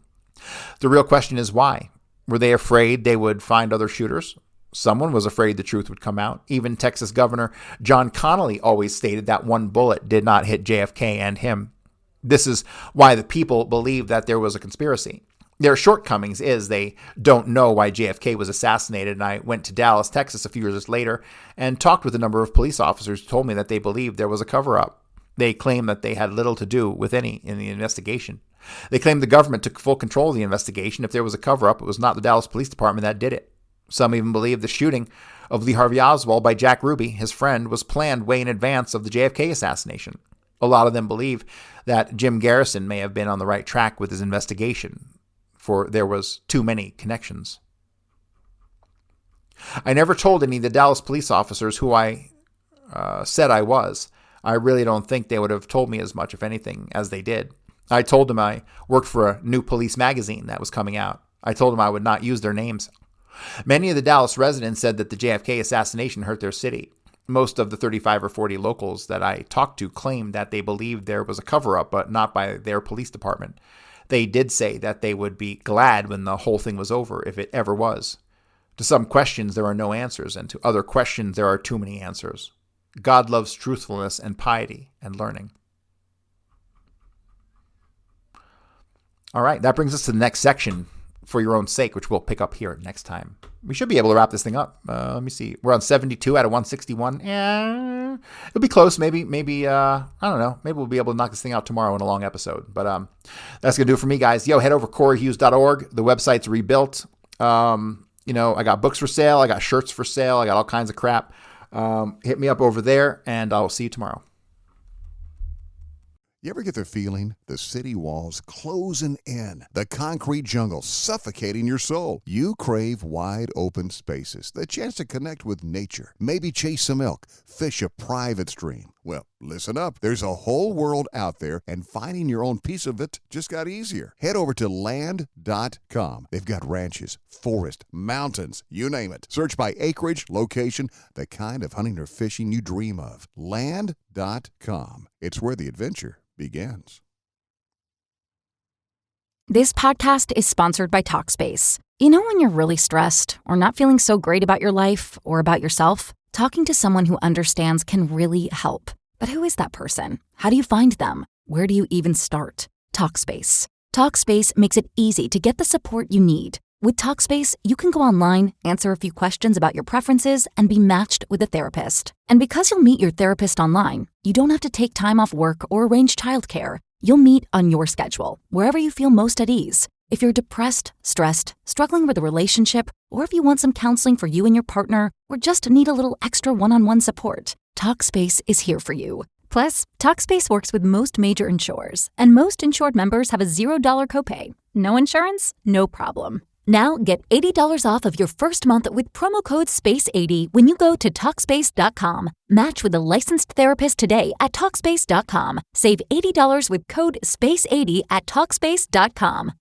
D: The real question is why? Were they afraid they would find other shooters? Someone was afraid the truth would come out. Even Texas Governor John Connally always stated that one bullet did not hit JFK and him. This is why the people believe that there was a conspiracy. Their shortcomings is they don't know why JFK was assassinated, and I went to Dallas, Texas a few years later and talked with a number of police officers who told me that they believed there was a cover-up. They claimed that they had little to do with any in the investigation. They claimed the government took full control of the investigation. If there was a cover-up, it was not the Dallas Police Department that did it. Some even believe the shooting of Lee Harvey Oswald by Jack Ruby, his friend, was planned way in advance of the JFK assassination. A lot of them believe that Jim Garrison may have been on the right track with his investigation, for there was too many connections. I never told any of the Dallas police officers who I said I was. I really don't think they would have told me as much, if anything, as they did. I told them I worked for a new police magazine that was coming out. I told them I would not use their names. Many of the Dallas residents said that the JFK assassination hurt their city. Most of the 35 or 40 locals that I talked to claimed that they believed there was a cover-up, but not by their police department. They did say that they would be glad when the whole thing was over, if it ever was. To some questions, there are no answers, and to other questions, there are too many answers. God loves truthfulness and piety and learning. All right, that brings us to the next section, For Your Own Sake, which we'll pick up here next time. We should be able to wrap this thing up. Let me see. We're on 72 out of 161. Yeah, it'll be close. Maybe, I don't know. Maybe we'll be able to knock this thing out tomorrow in a long episode. But that's going to do it for me, guys. Yo, head over to CoreyHughes.org. The website's rebuilt. I got books for sale. I got shirts for sale. I got all kinds of crap. Hit me up over there, and I'll see you tomorrow.
A: You ever get the feeling the city walls closing in, the concrete jungle suffocating your soul? You crave wide open spaces, the chance to connect with nature, maybe chase some elk, fish a private stream. Well, listen up. There's a whole world out there, and finding your own piece of it just got easier. Head over to land.com. They've got ranches, forest, mountains, you name it. Search by acreage, location, the kind of hunting or fishing you dream of. Land.com. It's where the adventure begins.
G: This podcast is sponsored by Talkspace. You know when you're really stressed or not feeling so great about your life or about yourself? Talking to someone who understands can really help. But who is that person? How do you find them? Where do you even start? Talkspace. Talkspace makes it easy to get the support you need. With Talkspace, you can go online, answer a few questions about your preferences, and be matched with a therapist. And because you'll meet your therapist online, you don't have to take time off work or arrange childcare. You'll meet on your schedule, wherever you feel most at ease. If you're depressed, stressed, struggling with a relationship, or if you want some counseling for you and your partner, or just need a little extra one-on-one support, Talkspace is here for you. Plus, Talkspace works with most major insurers, and most insured members have a $0 copay. No insurance? No problem. Now get $80 off of your first month with promo code SPACE80 when you go to Talkspace.com. Match with a licensed therapist today at Talkspace.com. Save $80 with code SPACE80 at Talkspace.com.